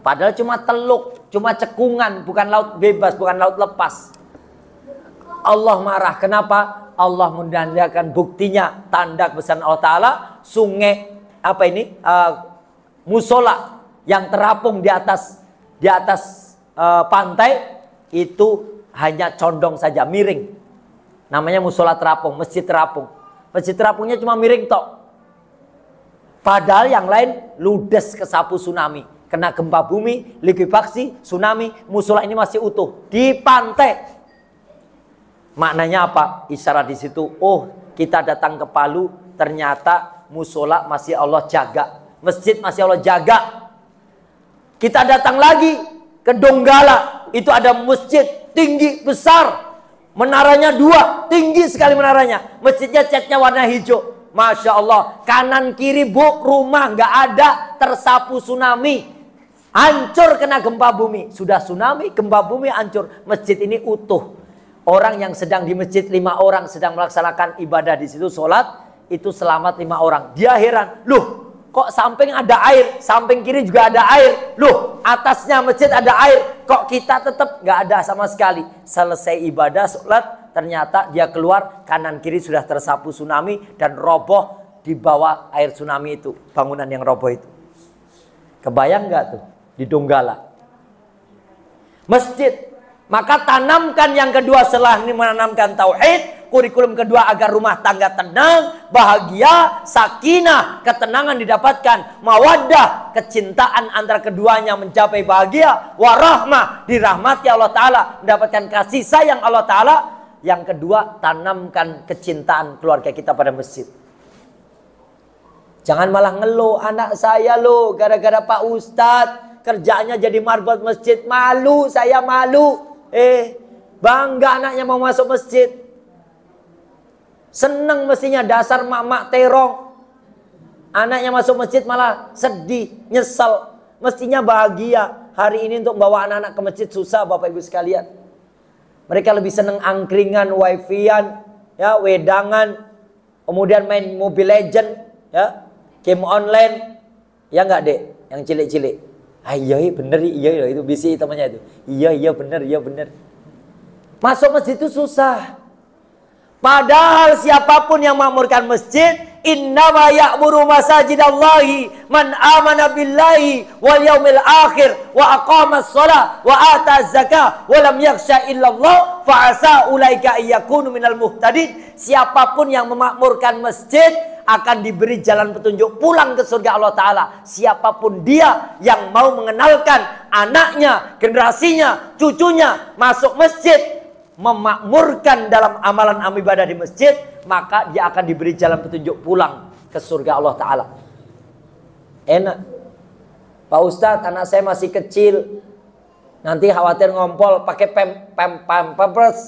S1: Padahal cuma teluk, cuma cekungan, bukan laut bebas, bukan laut lepas. Allah marah. Kenapa? Allah menandakan buktinya, tanda kebesaran Allah Ta'ala. Sungai apa ini? Musola yang terapung di atas pantai itu hanya condong saja, miring. Namanya musola terapung, masjid terapung. Masjid terapungnya cuma miring tok. Padahal yang lain ludes kesapu tsunami. Kena gempa bumi, likuifaksi, tsunami, musola ini masih utuh di pantai. Maknanya apa? Isyarat di situ. Oh, kita datang ke Palu, ternyata musola masih Allah jaga, masjid masih Allah jaga. Kita datang lagi ke Donggala, itu ada masjid tinggi besar. Menaranya 2, tinggi sekali menaranya. Masjidnya catnya warna hijau. Masya Allah. Kanan kiri, Bu, rumah nggak ada, tersapu tsunami. Hancur kena gempa bumi. Sudah tsunami, gempa bumi hancur. Masjid ini utuh. Orang yang sedang di masjid, 5 orang sedang melaksanakan ibadah di situ, sholat, itu selamat 5 orang. Dia heran, loh, kok samping ada air, samping kiri juga ada air. Loh, atasnya masjid ada air. Kok kita tetap nggak ada sama sekali. Selesai ibadah, sholat, ternyata dia keluar, kanan kiri sudah tersapu tsunami dan roboh di bawah air tsunami itu. Bangunan yang roboh itu. Kebayang nggak tuh? Di Donggala. Masjid. Maka tanamkan yang kedua setelah ini menanamkan tauhid. Kurikulum kedua agar rumah tangga tenang, bahagia, sakinah, ketenangan didapatkan, mawaddah, kecintaan antara keduanya mencapai bahagia, warahmah, dirahmati Allah Ta'ala, mendapatkan kasih sayang Allah Ta'ala. Yang kedua, tanamkan kecintaan keluarga kita pada masjid. Jangan malah ngeluh, anak saya loh, gara-gara Pak Ustadz, kerjaannya jadi marbot masjid, malu, saya malu. Bangga anaknya mau masuk masjid. Seneng mestinya, dasar mak-mak terong. Anaknya masuk masjid malah sedih, nyesel. Mestinya bahagia. Hari ini untuk bawa anak-anak ke masjid susah, Bapak Ibu sekalian. Mereka lebih seneng angkringan, wifi-an, ya, wedangan, kemudian main Mobile Legend, ya, game online. Ya enggak, Dek? Yang cilik-cilik. Ah, iya bener, iya itu bisi temannya itu. Iya bener. Masuk masjid itu susah. Padahal siapapun yang makmurkan masjid, innama ya'muru masajidallahi man amana billahi wal yaumil akhir wa aqamas shalah wa ataz zakah wa lam yakhsha illallah fa asa ulaika ayyakunu minal muhtadin. Siapapun yang memakmurkan masjid akan diberi jalan petunjuk pulang ke surga Allah Ta'ala. Siapapun dia yang mau mengenalkan anaknya, generasinya, cucunya masuk masjid, memakmurkan dalam amalan ibadah di masjid, maka dia akan diberi jalan petunjuk pulang ke surga Allah Ta'ala. Enak. Pak Ustadz, anak saya masih kecil, nanti khawatir ngompol, pakai pampers,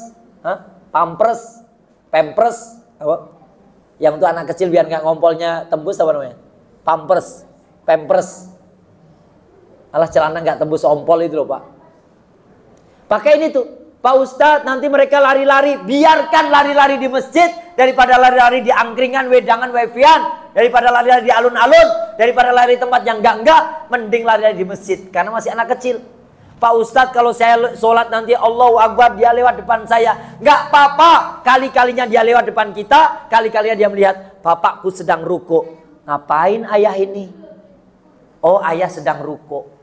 S1: apa? Yang untuk anak kecil biar nggak ngompolnya tembus apa namanya? Pampers. Alah celana nggak tembus ompol itu loh Pak. Pakai ini tuh. Pak Ustadz, nanti mereka lari-lari. Biarkan lari-lari di masjid daripada lari-lari di angkringan, wedangan, wifi-an. Daripada lari-lari di alun-alun. Daripada lari tempat yang enggak. Mending lari-lari di masjid. Karena masih anak kecil. Pak Ustadz, kalau saya sholat nanti Allahu Akbar, dia lewat depan saya. Nggak apa-apa. Kali-kalinya dia lewat depan kita. Kali-kalinya dia melihat, bapakku sedang ruku. Ngapain ayah ini? Oh, ayah sedang ruku.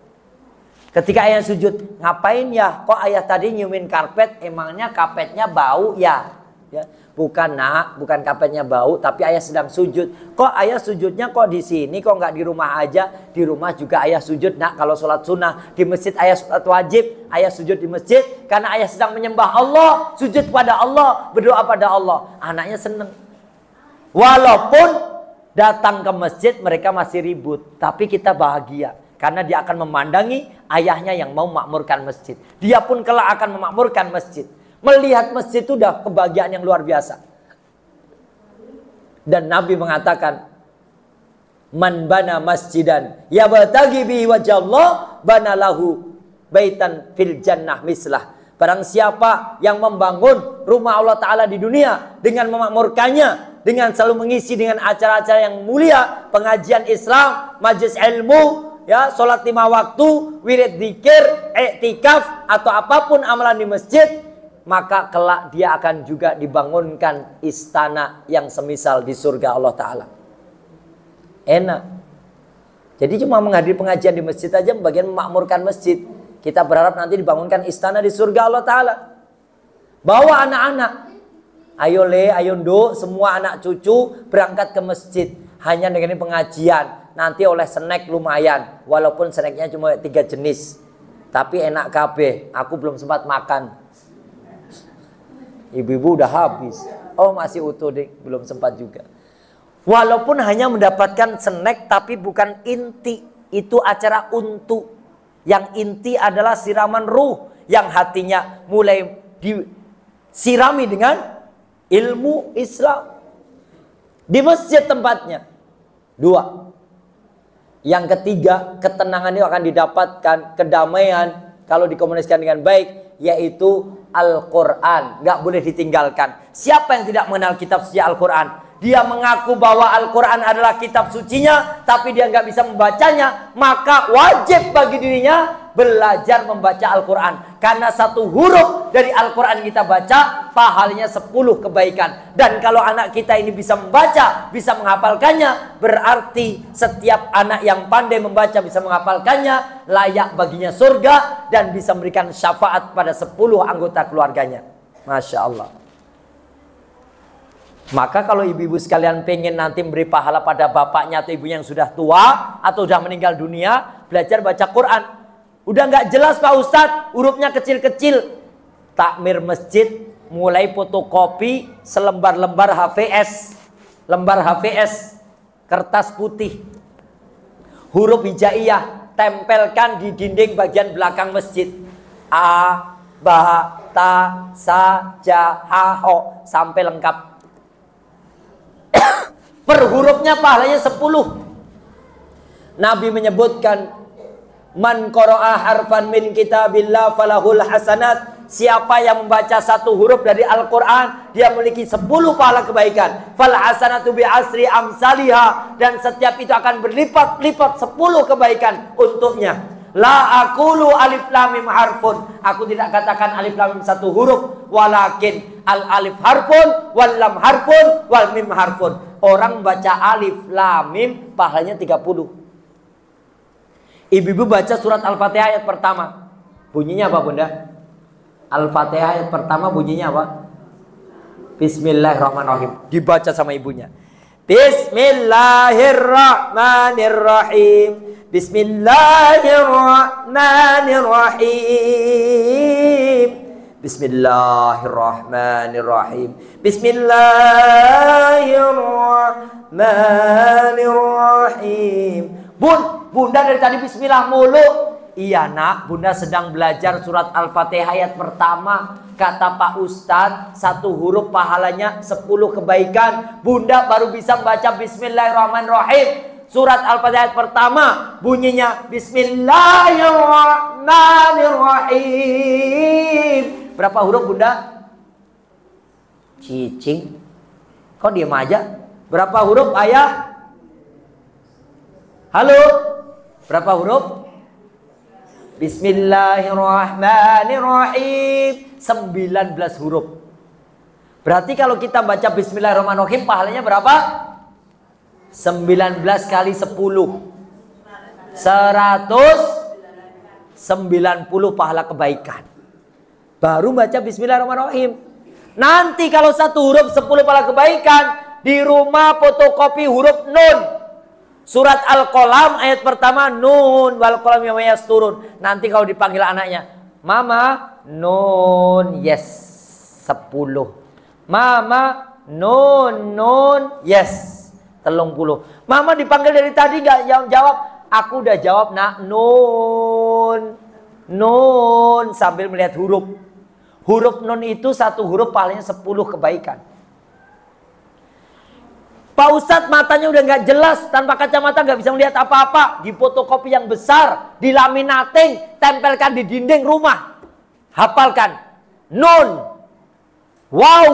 S1: Ketika ayah sujud, ngapain ya? Kok ayah tadi nyiumin karpet? Emangnya karpetnya bau ya? Ya, bukan nak, bukan karpetnya bau, tapi ayah sedang sujud. Kok ayah sujudnya kok di sini? Kok nggak di rumah aja? Di rumah juga ayah sujud nak kalau sholat sunnah. Di masjid ayah sholat wajib, ayah sujud di masjid karena ayah sedang menyembah Allah, sujud pada Allah, berdoa pada Allah. Anaknya seneng. Walaupun datang ke masjid mereka masih ribut, tapi kita bahagia. Karena dia akan memandangi ayahnya yang mau memakmurkan masjid. Dia pun kelak akan memakmurkan masjid. Melihat masjid itu udah kebahagiaan yang luar biasa. Dan Nabi mengatakan, man bana masjidan yabtaghi bihi wajhallah banalahu baitan fil jannah mislah. Barang siapa yang membangun rumah Allah Ta'ala di dunia dengan memakmurkannya, dengan selalu mengisi dengan acara-acara yang mulia, pengajian Islam, majelis ilmu, ya, sholat 5 waktu, wirid dzikir, iktikaf atau apapun amalan di masjid, maka kelak dia akan juga dibangunkan istana yang semisal di surga Allah Ta'ala. Enak. Jadi cuma menghadiri pengajian di masjid aja bagian memakmurkan masjid. Kita berharap nanti dibangunkan istana di surga Allah Ta'ala. Bawa anak-anak. Ayo le, ayo nduk, semua anak cucu berangkat ke masjid. Hanya dengan pengajian. Nanti oleh snack lumayan. Walaupun snacknya cuma 3 jenis. Tapi enak kabeh. Aku belum sempat makan. Ibu-ibu udah habis. Oh masih utuh deh. Belum sempat juga. Walaupun hanya mendapatkan snack. Tapi bukan inti. Itu acara untuk. Yang inti adalah siraman ruh. Yang hatinya mulai disirami dengan ilmu Islam. Di masjid tempatnya. 2. Yang ketiga, ketenangan itu akan didapatkan, kedamaian kalau dikomunikasikan dengan baik, yaitu Al-Quran. Nggak boleh ditinggalkan. Siapa yang tidak mengenal kitab suci Al-Quran? Dia mengaku bahwa Al-Quran adalah kitab sucinya, tapi dia nggak bisa membacanya, maka wajib bagi dirinya belajar membaca Al-Quran. Karena 1 huruf dari Al-Quran kita baca, pahalanya 10 kebaikan. Dan kalau anak kita ini bisa membaca, bisa menghafalkannya, berarti setiap anak yang pandai membaca bisa menghafalkannya, layak baginya surga, dan bisa memberikan syafaat pada 10 anggota keluarganya. Masya Allah. Maka kalau ibu-ibu sekalian pengen nanti memberi pahala pada bapaknya atau ibunya yang sudah tua atau sudah meninggal dunia, belajar baca Quran. Udah nggak jelas Pak Ustadz, hurufnya kecil-kecil. Takmir masjid, mulai fotokopi selembar-lembar HVS. Lembar HVS, kertas putih. Huruf hijaiyah, tempelkan di dinding bagian belakang masjid. A, ba, ta, sa, ja, ha, ho. Sampai lengkap. Per hurufnya pahalanya 10. Nabi menyebutkan, man qara'a harfan min kitabillah falahul hasanat. Siapa yang membaca 1 huruf dari Al-Quran, dia memiliki 10 pahala kebaikan. Fal hasanatu bi asri amsalihah. Dan setiap itu akan berlipat-lipat 10 kebaikan untuknya. La aqulu alif lam mim harfun. Aku tidak katakan alif lam mim 1 huruf, walakin al alif harfun wal lam harfun wal mim harfun. Orang baca alif lam mim pahalanya 30. Ibu-ibu baca surat Al-Fatihah ayat pertama. Bunyinya apa Bunda? Al-Fatihah ayat pertama bunyinya apa? Bismillahirrahmanirrahim. Dibaca sama ibunya. Bismillahirrahmanirrahim. Bismillahirrahmanirrahim. Bismillahirrahmanirrahim. Bismillahirrahmanirrahim. Bunda dari tadi bismillah mulu. Iya nak, bunda sedang belajar surat Al-Fatihah ayat pertama. Kata Pak Ustadz, 1 huruf pahalanya 10 kebaikan. Bunda baru bisa baca Bismillahirrahmanirrahim. Surat Al-Fatihah ayat pertama bunyinya Bismillahirrahmanirrahim. Berapa huruf bunda? Cicing. Kok diem aja? Berapa huruf ayah? Halo? Berapa huruf? Bismillahirrahmanirrahim. 19 huruf. Berarti kalau kita baca Bismillahirrahmanirrahim pahalanya berapa? 19 kali 10 190 pahala kebaikan. Baru baca Bismillahirrahmanirrahim. Nanti kalau 1 huruf 10 pahala kebaikan, di rumah fotokopi huruf nun. Surat Al-Qalam ayat pertama nun wal qalam wa yasturun. Nanti kalau dipanggil anaknya, mama nun yes 10. Mama nun yes 30. Mama dipanggil dari tadi gak jawab. Aku udah jawab nak. Nun sambil melihat huruf. Huruf nun itu 1 huruf pahalanya 10 kebaikan. Pak Ustadz matanya udah nggak jelas, tanpa kacamata nggak bisa melihat apa-apa. Di fotokopi yang besar, di laminating, tempelkan di dinding rumah. Hafalkan. Nun, waw,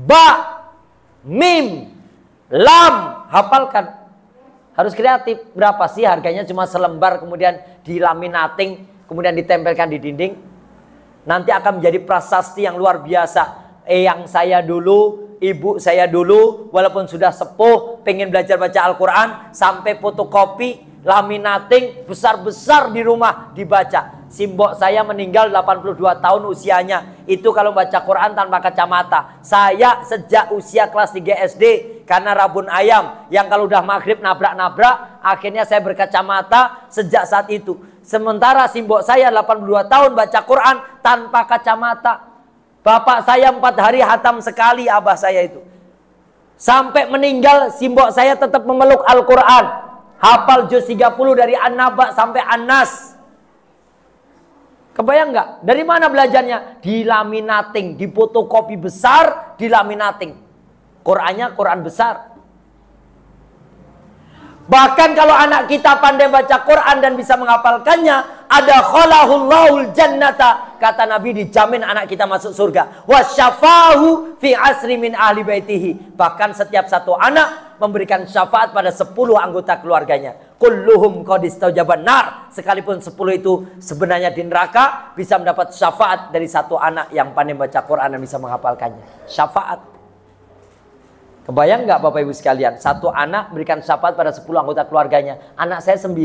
S1: ba, mim, lam. Hafalkan. Harus kreatif. Berapa sih harganya? Cuma selembar, kemudian di laminating, kemudian ditempelkan di dinding. Nanti akan menjadi prasasti yang luar biasa. Yang saya dulu, ibu saya dulu, walaupun sudah sepuh, pengen belajar baca Al-Quran, sampai fotokopi, laminating, besar-besar di rumah dibaca. Simbok saya meninggal 82 tahun usianya. Itu kalau baca Quran tanpa kacamata. Saya sejak usia kelas 3 SD, karena rabun ayam, yang kalau udah maghrib nabrak-nabrak, akhirnya saya berkacamata sejak saat itu. Sementara simbok saya 82 tahun baca Quran tanpa kacamata. Bapak saya 4 hari hatam sekali, abah saya itu. Sampai meninggal, simbok saya tetap memeluk Al-Quran. Hafal juz 30 dari An-Naba sampai An-Nas. Kebayang nggak? Dari mana belajarnya? Di laminating, di fotokopi besar, di laminating. Qurannya Quran besar. Bahkan kalau anak kita pandai baca Quran dan bisa menghafalkannya, ada kholahullahul jannata. Kata Nabi, dijamin anak kita masuk surga. Wasyafahu fi asri min ahli baitihi. Bahkan setiap satu anak memberikan syafaat pada 10 anggota keluarganya. Kulluhum qad istaujaban nar. Sekalipun 10 itu sebenarnya di neraka, bisa mendapat syafaat dari satu anak yang pandai baca Quran dan bisa menghafalkannya. Syafaat. Kebayang nggak Bapak Ibu sekalian? Satu anak berikan syafaat pada 10 anggota keluarganya. Anak saya 9.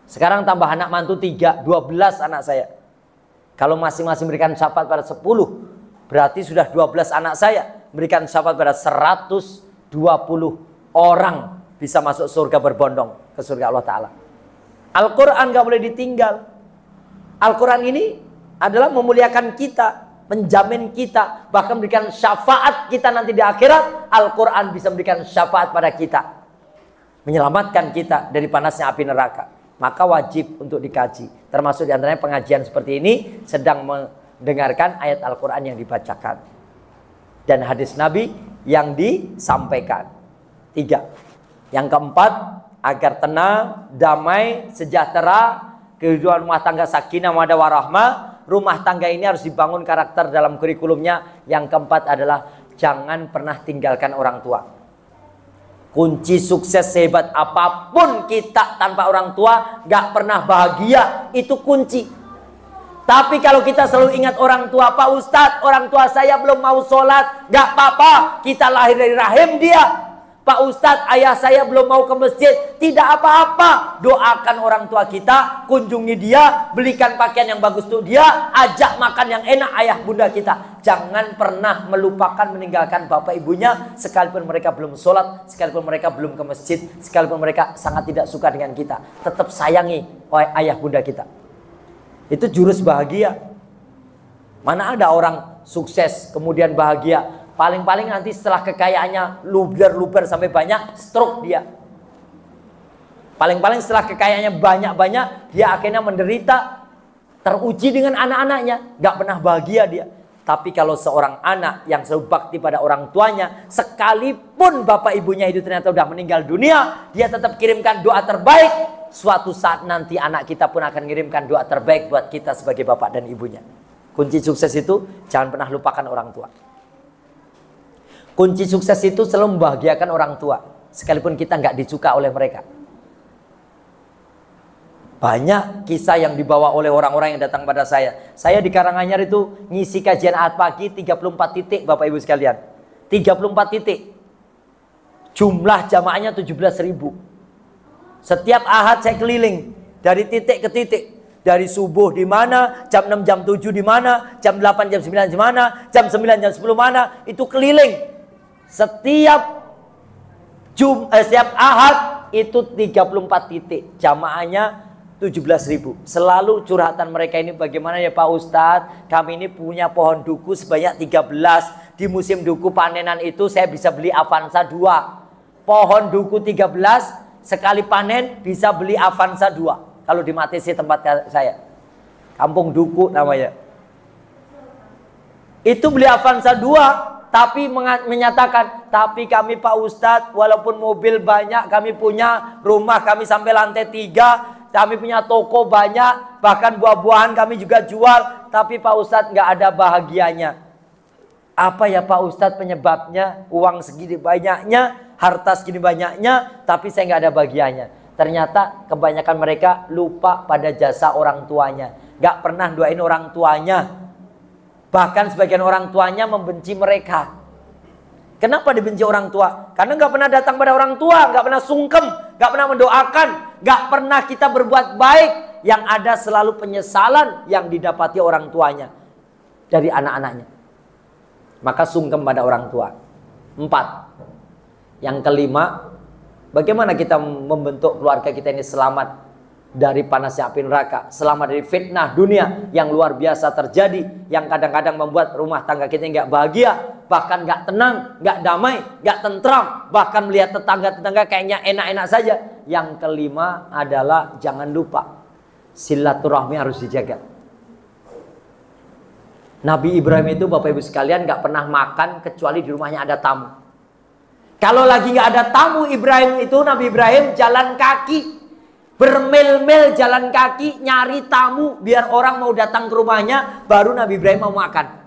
S1: Sekarang tambah anak mantu 3, 12 anak saya. Kalau masing-masing berikan syafaat pada 10, berarti sudah 12 anak saya berikan syafaat pada 120 orang bisa masuk surga berbondong ke surga Allah Ta'ala. Al-Quran nggak boleh ditinggal. Al-Quran ini adalah memuliakan kita, menjamin kita, bahkan memberikan syafaat kita nanti di akhirat. Al-Quran bisa memberikan syafaat pada kita, menyelamatkan kita dari panasnya api neraka. Maka wajib untuk dikaji. Termasuk diantaranya pengajian seperti ini, sedang mendengarkan ayat Al-Quran yang dibacakan dan hadis Nabi yang disampaikan. 3. Yang keempat, agar tenang, damai, sejahtera, kehidupan rumah tangga sakinah mawaddah warahmah. Rumah tangga ini harus dibangun karakter dalam kurikulumnya. Yang keempat adalah jangan pernah tinggalkan orang tua. Kunci sukses sehebat apapun kita tanpa orang tua gak pernah bahagia. Itu kunci. Tapi kalau kita selalu ingat orang tua, Pak Ustadz, orang tua saya belum mau sholat, gak apa-apa, kita lahir dari rahim dia. Pak Ustadz, ayah saya belum mau ke masjid, tidak apa-apa. Doakan orang tua kita, kunjungi dia, belikan pakaian yang bagus untuk dia, ajak makan yang enak ayah bunda kita. Jangan pernah melupakan meninggalkan bapak ibunya, sekalipun mereka belum sholat, sekalipun mereka belum ke masjid, sekalipun mereka sangat tidak suka dengan kita. Tetap sayangi ayah bunda kita. Itu jurus bahagia. Mana ada orang sukses kemudian bahagia? Paling-paling nanti setelah kekayaannya luber-luber sampai banyak, stroke dia. Paling-paling setelah kekayaannya banyak-banyak, dia akhirnya menderita, teruji dengan anak-anaknya, gak pernah bahagia dia. Tapi kalau seorang anak yang selalu bakti pada orang tuanya, sekalipun bapak ibunya itu ternyata sudah meninggal dunia, dia tetap kirimkan doa terbaik. Suatu saat nanti anak kita pun akan mengirimkan doa terbaik buat kita sebagai bapak dan ibunya. Kunci sukses itu, jangan pernah lupakan orang tua. Kunci sukses itu selalu membahagiakan orang tua, sekalipun kita nggak disuka oleh mereka. Banyak kisah yang dibawa oleh orang-orang yang datang pada saya. Saya di Karanganyar itu ngisi kajian Ahad pagi 34 titik Bapak Ibu sekalian. 34 titik. Jumlah jamaahnya 17.000. Setiap Ahad saya keliling dari titik ke titik. Dari subuh di mana, jam 6, jam 7 di mana, jam 8, jam 9 di mana, jam 9, jam 10 mana, itu keliling. Setiap Ahad itu 34 titik. Jamaahnya 17.000. Selalu curhatan mereka ini, bagaimana ya Pak Ustadz, kami ini punya pohon duku sebanyak 13. Di musim duku panenan itu saya bisa beli Avanza 2. Pohon duku 13, sekali panen bisa beli Avanza 2. Kalau di Matesi tempat saya, Kampung Duku namanya. Itu beli Avanza 2, tapi menyatakan, tapi kami Pak Ustadz, walaupun mobil banyak, kami punya rumah, kami sampai lantai 3, kami punya toko banyak, bahkan buah-buahan kami juga jual, tapi Pak Ustadz nggak ada bahagianya. Apa ya Pak Ustadz penyebabnya? Uang segini banyaknya, harta segini banyaknya, tapi saya nggak ada bahagianya. Ternyata kebanyakan mereka lupa pada jasa orang tuanya, nggak pernah doain orang tuanya. Bahkan sebagian orang tuanya membenci mereka. Kenapa dibenci orang tua? Karena nggak pernah datang pada orang tua, nggak pernah sungkem, nggak pernah mendoakan, nggak pernah kita berbuat baik. Yang ada selalu penyesalan yang didapati orang tuanya dari anak-anaknya. Maka sungkem pada orang tua. 4. Yang kelima, bagaimana kita membentuk keluarga kita ini selamat dari panasnya api neraka, selamat dari fitnah dunia yang luar biasa terjadi, yang kadang-kadang membuat rumah tangga kita nggak bahagia, bahkan nggak tenang, nggak damai, nggak tentram, bahkan melihat tetangga-tetangga kayaknya enak-enak saja. Yang kelima adalah jangan lupa silaturahmi harus dijaga. Nabi Ibrahim itu Bapak Ibu sekalian nggak pernah makan kecuali di rumahnya ada tamu. Kalau lagi nggak ada tamu Ibrahim itu, Nabi Ibrahim jalan kaki, bermil-mil jalan kaki nyari tamu biar orang mau datang ke rumahnya, baru Nabi Ibrahim mau makan.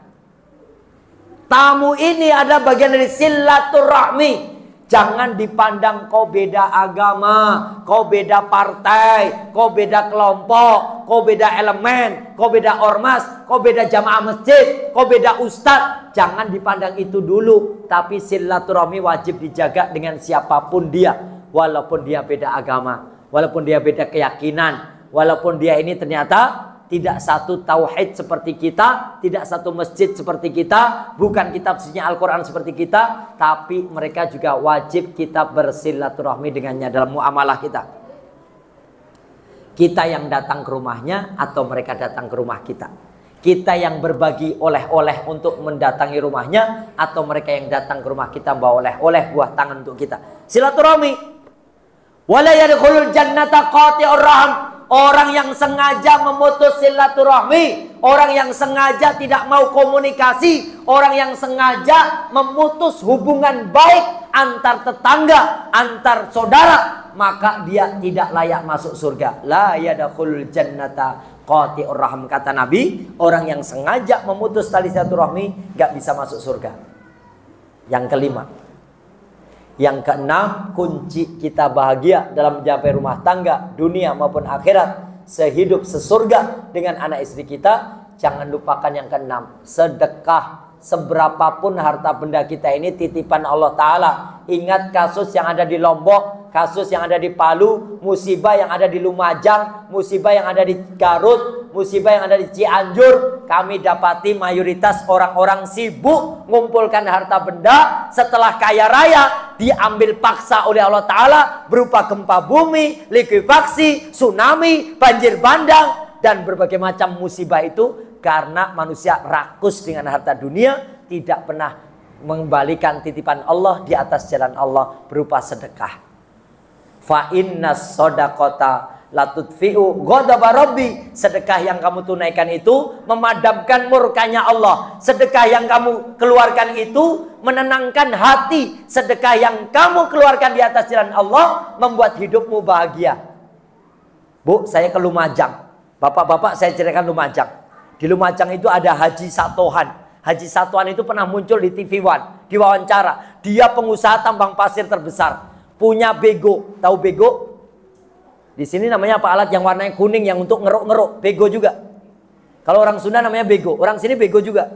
S1: Tamu ini ada bagian dari silaturahmi. Jangan dipandang kau beda agama, kau beda partai, kau beda kelompok, kau beda elemen, kau beda ormas, kau beda jamaah masjid, kau beda ustadz. Jangan dipandang itu dulu. Tapi silaturahmi wajib dijaga dengan siapapun dia. Walaupun dia beda agama, walaupun dia beda keyakinan, walaupun dia ini ternyata tidak satu tauhid seperti kita, tidak satu masjid seperti kita, bukan kitab sucinya Al-Quran seperti kita, tapi mereka juga wajib kita bersilaturahmi dengannya dalam muamalah kita. Kita yang datang ke rumahnya atau mereka datang ke rumah kita. Kita yang berbagi oleh-oleh untuk mendatangi rumahnya atau mereka yang datang ke rumah kita bawa oleh-oleh buah tangan untuk kita. Silaturahmi. Wala yadkhulul jannata qati'ur rahim. Orang yang sengaja memutus silaturahmi, orang yang sengaja tidak mau komunikasi, orang yang sengaja memutus hubungan baik antar tetangga, antar saudara, maka dia tidak layak masuk surga. La yadkhulul jannata qati'ur rahim, kata Nabi, orang yang sengaja memutus tali silaturahmi gak bisa masuk surga. Yang kelima. Yang keenam, kunci kita bahagia dalam mencapai rumah tangga, dunia maupun akhirat, sehidup sesurga dengan anak istri kita. Jangan lupakan yang keenam, sedekah. Seberapapun harta benda kita ini titipan Allah Ta'ala. Ingat kasus yang ada di Lombok, kasus yang ada di Palu, musibah yang ada di Lumajang, musibah yang ada di Garut, musibah yang ada di Cianjur. Kami dapati mayoritas orang-orang sibuk mengumpulkan harta benda. Setelah kaya raya, diambil paksa oleh Allah Ta'ala berupa gempa bumi, likuifaksi, tsunami, banjir bandang, dan berbagai macam musibah itu karena manusia rakus dengan harta dunia, tidak pernah mengembalikan titipan Allah di atas jalan Allah berupa sedekah. Fa innas shadaqata latutfi'u ghadaba rabbi. Sedekah yang kamu tunaikan itu memadamkan murkanya Allah. Sedekah yang kamu keluarkan itu menenangkan hati. Sedekah yang kamu keluarkan di atas jalan Allah membuat hidupmu bahagia. Bu, saya ke Lumajang. Bapak-bapak, saya ceritakan Lumajang. Di Lumajang itu ada Haji Satohan. Haji Satohan itu pernah muncul di TV One, diwawancara. Dia pengusaha tambang pasir terbesar. Punya bego. Tahu bego? Di sini namanya apa, alat yang warnanya kuning yang untuk ngeruk-ngeruk, bego juga. Kalau orang Sunda namanya bego, orang sini bego juga.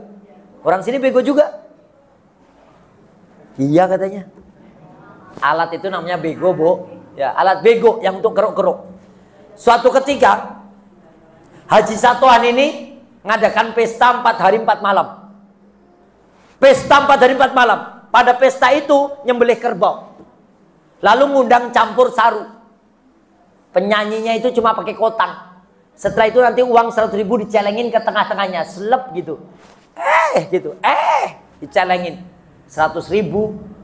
S1: Orang sini bego juga. Iya katanya. Alat itu namanya bego, Bu. Ya, alat bego yang untuk ngeruk-ngeruk. Suatu ketika Haji Satohan ini ngadakan pesta 4 hari 4 malam. Pesta 4 hari 4 malam. Pada pesta itu nyembelih kerbau. Lalu ngundang campur saru. Penyanyinya itu cuma pakai kotang. Setelah itu nanti uang 100.000 dicelengin ke tengah-tengahnya, selep gitu. Gitu. Dicelengin 100.000,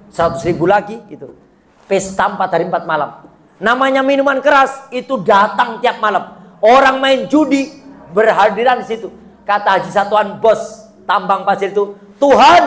S1: 100.000 lagi gitu. Pesta 4 hari 4 malam. Namanya minuman keras itu datang tiap malam. Orang main judi berhadiran di situ. Kata Haji Satohan, bos tambang pasir itu, Tuhan,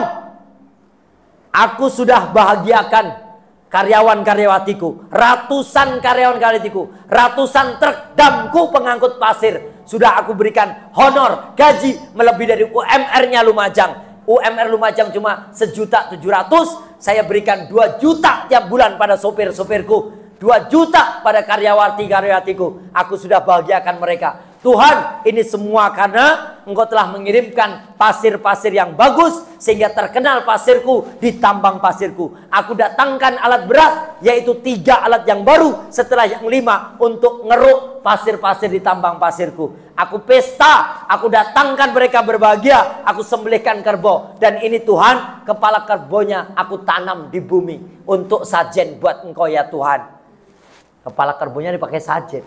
S1: aku sudah bahagiakan karyawan-karyawatiku, ratusan karyawan-karyawatiku, ratusan truk damku pengangkut pasir. Sudah aku berikan honor, gaji melebihi dari UMR-nya Lumajang. UMR Lumajang cuma 1.700.000, saya berikan 2 juta tiap bulan pada sopir-sopirku, 2 juta pada karyawati-karyawatiku. Aku sudah bahagiakan mereka. Tuhan, ini semua karena Engkau telah mengirimkan pasir-pasir yang bagus sehingga terkenal pasirku di tambang pasirku. Aku datangkan alat berat, yaitu 3 alat yang baru setelah yang 5 untuk ngeruk pasir-pasir di tambang pasirku. Aku pesta, aku datangkan mereka berbahagia, aku sembelihkan kerbau. Dan ini Tuhan, kepala kerbonya aku tanam di bumi untuk sajen buat Engkau ya Tuhan. Kepala kerbonya dipakai sajen.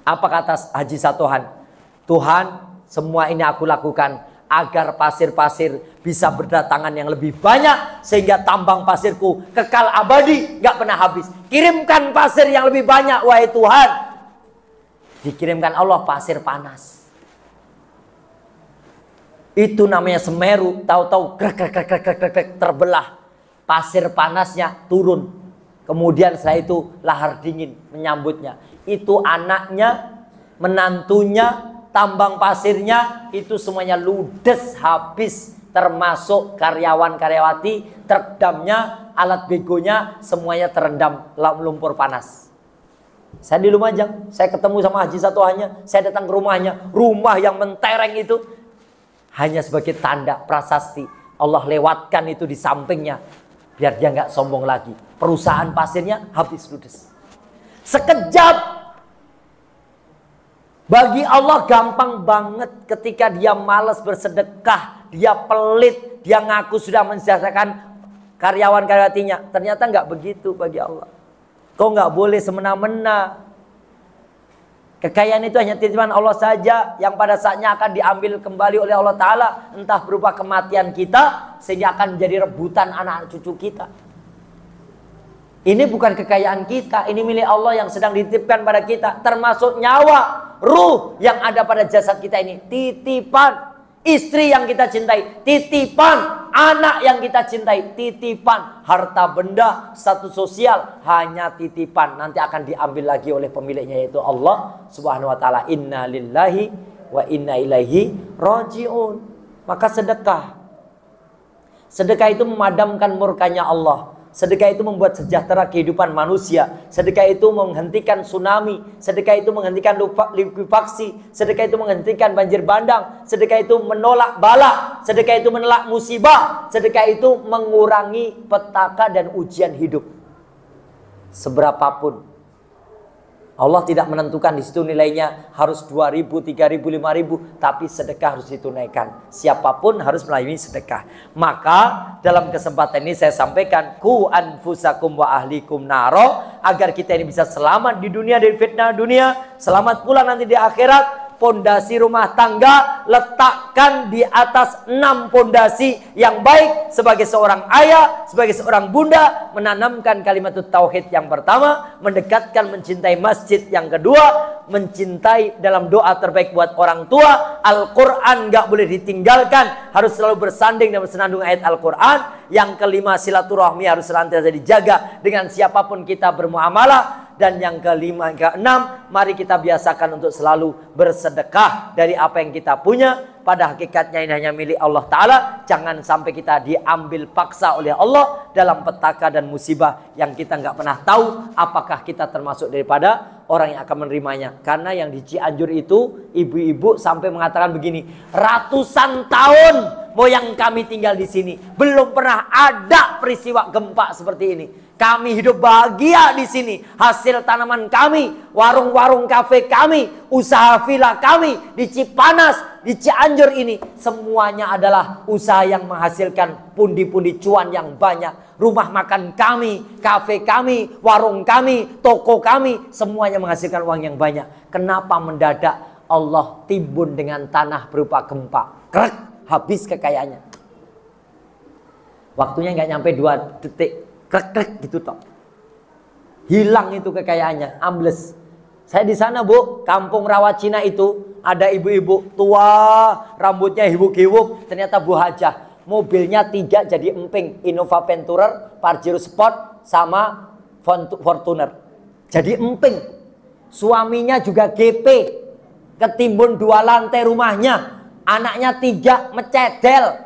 S1: Apa kata Haji Satohan? Tuhan, semua ini aku lakukan agar pasir-pasir bisa berdatangan yang lebih banyak sehingga tambang pasirku kekal abadi, gak pernah habis. Kirimkan pasir yang lebih banyak, wahai Tuhan. Dikirimkan Allah pasir panas. Itu namanya Semeru, tahu-tahu krek terbelah. Pasir panasnya turun. Kemudian setelah itu lahar dingin menyambutnya. Itu anaknya, menantunya, tambang pasirnya, itu semuanya ludes habis. Termasuk karyawan-karyawati, terdamnya, alat begonya, semuanya terendam lumpur panas. Saya di Lumajang, saya ketemu sama Haji Satohannya, saya datang ke rumahnya. Rumah yang mentereng itu hanya sebagai tanda prasasti. Allah lewatkan itu di sampingnya, biar dia nggak sombong lagi. Perusahaan pasirnya habis ludes. Sekejap. Bagi Allah gampang banget ketika dia malas bersedekah, dia pelit, dia ngaku sudah mensejahterakan karyawan-karyawatinya. Ternyata nggak begitu bagi Allah. Kau nggak boleh semena-mena. Kekayaan itu hanya titipan Allah saja yang pada saatnya akan diambil kembali oleh Allah Ta'ala. Entah berupa kematian kita sehingga akan menjadi rebutan anak cucu kita. Ini bukan kekayaan kita, ini milik Allah yang sedang dititipkan pada kita. Termasuk nyawa, ruh yang ada pada jasad kita ini. Titipan. Istri yang kita cintai, titipan. Anak yang kita cintai, titipan. Harta benda, status sosial, hanya titipan. Nanti akan diambil lagi oleh pemiliknya, yaitu Allah Subhanahu wa ta'ala. Inna lillahi wa inna ilaihi raji'un. Maka sedekah. Sedekah itu memadamkan murkanya Allah. Sedekah itu membuat sejahtera kehidupan manusia. Sedekah itu menghentikan tsunami. Sedekah itu menghentikan likuifaksi. Sedekah itu menghentikan banjir bandang. Sedekah itu menolak bala. Sedekah itu menolak musibah. Sedekah itu mengurangi petaka dan ujian hidup. Seberapapun. Allah tidak menentukan di situ nilainya harus 2.000, 3.000, 5.000, tapi sedekah harus ditunaikan. Siapapun harus melayani sedekah. Maka dalam kesempatan ini saya sampaikan, ku anfusakum wa ahlikum naro, agar kita ini bisa selamat di dunia dari fitnah dunia, selamat pula nanti di akhirat. pondasi rumah tangga letakkan di atas 6 pondasi yang baik. Sebagai seorang ayah, sebagai seorang bunda, menanamkan kalimat tauhid yang pertama, mendekatkan mencintai masjid yang kedua, mencintai dalam doa terbaik buat orang tua. Al-Quran gak boleh ditinggalkan, harus selalu bersanding dan bersenandung ayat Al-Quran. Yang kelima, silaturahmi harus senantiasa dijaga dengan siapapun kita bermuamalah. Dan yang kelima, keenam, mari kita biasakan untuk selalu bersedekah dari apa yang kita punya. Pada hakikatnya ini hanya milik Allah Ta'ala. Jangan sampai kita diambil paksa oleh Allah dalam petaka dan musibah yang kita nggak pernah tahu apakah kita termasuk daripada orang yang akan menerimanya. Karena yang di Cianjur itu ibu-ibu sampai mengatakan begini, ratusan tahun moyang kami tinggal di sini, belum pernah ada peristiwa gempa seperti ini. Kami hidup bahagia di sini. Hasil tanaman kami, warung-warung kafe kami, usaha villa kami di Cipanas, di Cianjur ini, semuanya adalah usaha yang menghasilkan pundi-pundi cuan yang banyak. Rumah makan kami, kafe kami, warung kami, toko kami, semuanya menghasilkan uang yang banyak. Kenapa mendadak Allah timbun dengan tanah berupa gempa? Krek, habis kekayaannya. Waktunya nggak nyampe 2 detik. Krek-krek gitu toh. Hilang itu kekayaannya, ambles. Saya di sana, Bu, kampung Rawat Cina itu ada ibu-ibu tua, rambutnya hibuk-hibuk, ternyata Bu Hajah. Mobilnya 3 jadi emping, Innova Venturer, Pajero Sport sama Fortuner. Jadi emping. Suaminya juga GP. Ketimbun 2 lantai rumahnya. Anaknya 3 mecedel,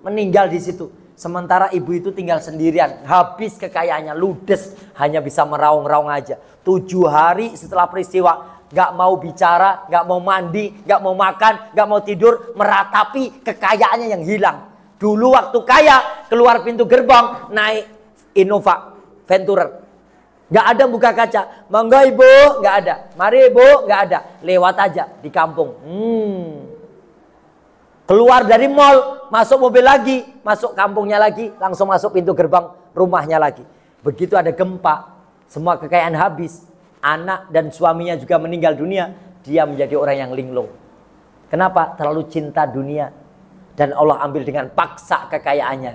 S1: meninggal di situ. Sementara ibu itu tinggal sendirian, habis kekayaannya, ludes, hanya bisa meraung-raung aja. 7 hari setelah peristiwa, gak mau bicara, gak mau mandi, gak mau makan, gak mau tidur, meratapi kekayaannya yang hilang. Dulu waktu kaya, keluar pintu gerbang, naik Innova Venturer. Gak ada buka kaca, mangga ibu, gak ada. Mari ibu, gak ada. Lewat aja di kampung. Keluar dari mall, masuk mobil lagi, masuk kampungnya lagi, langsung masuk pintu gerbang rumahnya lagi. Begitu ada gempa, semua kekayaan habis. Anak dan suaminya juga meninggal dunia, dia menjadi orang yang linglung. Kenapa? Terlalu cinta dunia. Dan Allah ambil dengan paksa kekayaannya.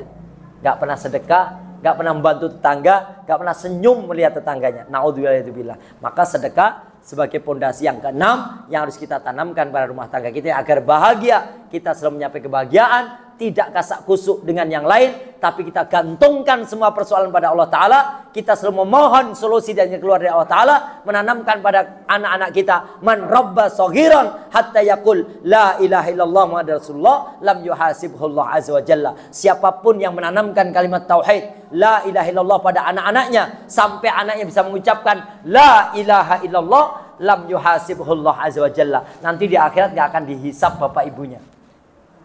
S1: Gak pernah sedekah, gak pernah membantu tetangga, gak pernah senyum melihat tetangganya. Naudzubillah. Maka sedekah sebagai pondasi yang keenam yang harus kita tanamkan pada rumah tangga kita agar bahagia. Kita selalu menyapai kebahagiaan, tidak kasak kusuk dengan yang lain, tapi kita gantungkan semua persoalan pada Allah Ta'ala. Kita selalu memohon solusi dan keluar dari Allah Ta'ala, menanamkan pada anak-anak kita, man rabba saghiran hatta yaqul la ilaha illallah Muhammadur Rasulullah lam yuhasibhullah azza wa jalla. Siapapun yang menanamkan kalimat tauhid la ilaha illallah pada anak-anaknya sampai anaknya bisa mengucapkan la ilaha illallah lam yuhasibhullah azza wa jalla, nanti di akhirat gak akan dihisab bapak ibunya.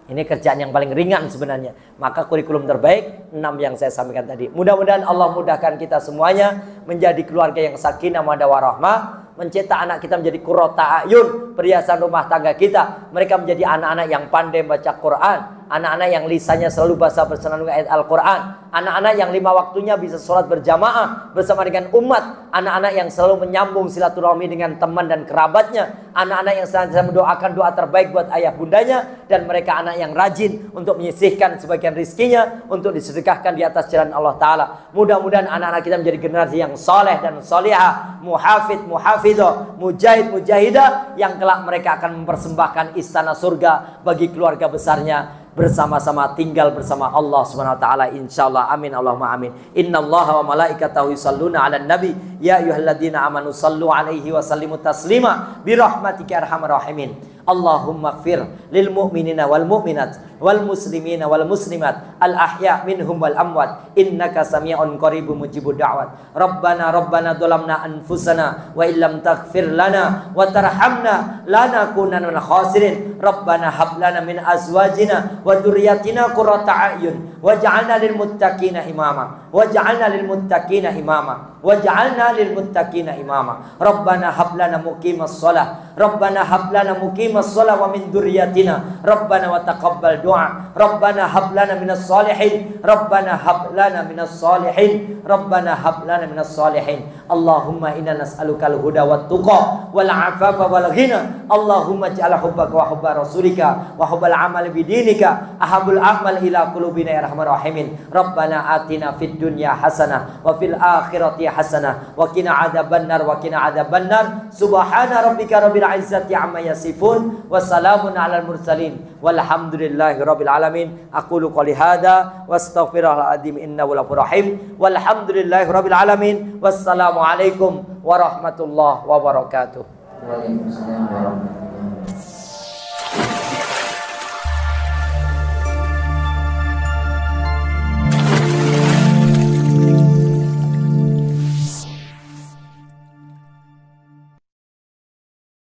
S1: Ini kerjaan yang paling ringan sebenarnya. Maka kurikulum terbaik 6 yang saya sampaikan tadi. Mudah-mudahan Allah mudahkan kita semuanya menjadi keluarga yang sakinah mawaddah warahmah, mencetak anak kita menjadi qurrata ayun, perhiasan rumah tangga kita. Mereka menjadi anak-anak yang pandai baca Quran, anak-anak yang lisannya selalu basah bersenandung ayat Al-Quran, anak-anak yang 5 waktunya bisa sholat berjamaah bersama dengan umat, anak-anak yang selalu menyambung silaturahmi dengan teman dan kerabatnya, anak-anak yang senantiasa mendoakan doa terbaik buat ayah bundanya, dan mereka anak yang rajin untuk menyisihkan sebagian rizkinya untuk disedekahkan di atas jalan Allah Ta'ala. Mudah-mudahan anak-anak kita menjadi generasi yang soleh dan solihah, muhafid, muhafidah, mujahid, mujahidah, yang kelak mereka akan mempersembahkan istana surga bagi keluarga besarnya, bersama-sama tinggal bersama Allah Subhanahu wa taala insyaallah. Amin Allahumma amin. Innallaha wa malaikatahu yusholluna 'alan nabi ya ayyuhalladzina amanu shallu 'alaihi wa sallimu taslima bi rahmatika arhamar rahimin. Allahumma ighfir lil mu'minina wal mu'minat wal muslimina wal muslimat al ahya minhum wal amwat innaka sami'un qaribun mujibud da'wat. Rabbana dhalamna anfusana wa illam taghfir lana wa tarhamna lanakunanna minal khasirin. Rabbana hab lana min azwajina wa dzurriyyatina qurrata a'yun waj'alna lil muttaqina imama waj'alna lil muttaqina imama waj'alna lil muttaqina imama. Rabbana hab lana muqimas shalah Rabbana hab lana muqimas muqimas shalah wa min dzurriyyatina rabbana wa taqabbal du'a rabbana hab lana minas shalihin rabbana hab lana minas shalihin rabbana hab lana minas shalihin Allahumma inna nas'alukal huda wat tuqa wal afafa wal ghina Allahumma ij'al hubbaka wa hubba rasulika wa hubbal amali bidinika ahabul amal ila qulubina ya arhamar rahimin rabbana atina fid dunya hasanah wa fil akhirati hasanah wa qina adzabannar wa qina adzabannar subhana rabbika rabbil izzati amma yasifun wa salamun alal mursalin walhamdulillahi rabbil alamin aqulu qouli hadza wastaghfirullahal azim innahu ghafurur rahim walhamdulillahi rabbil alamin wassalamu alaikum warahmatullahi wabarakatuh.
S2: Waalaikumsalam warahmatullahi wabarakatuh.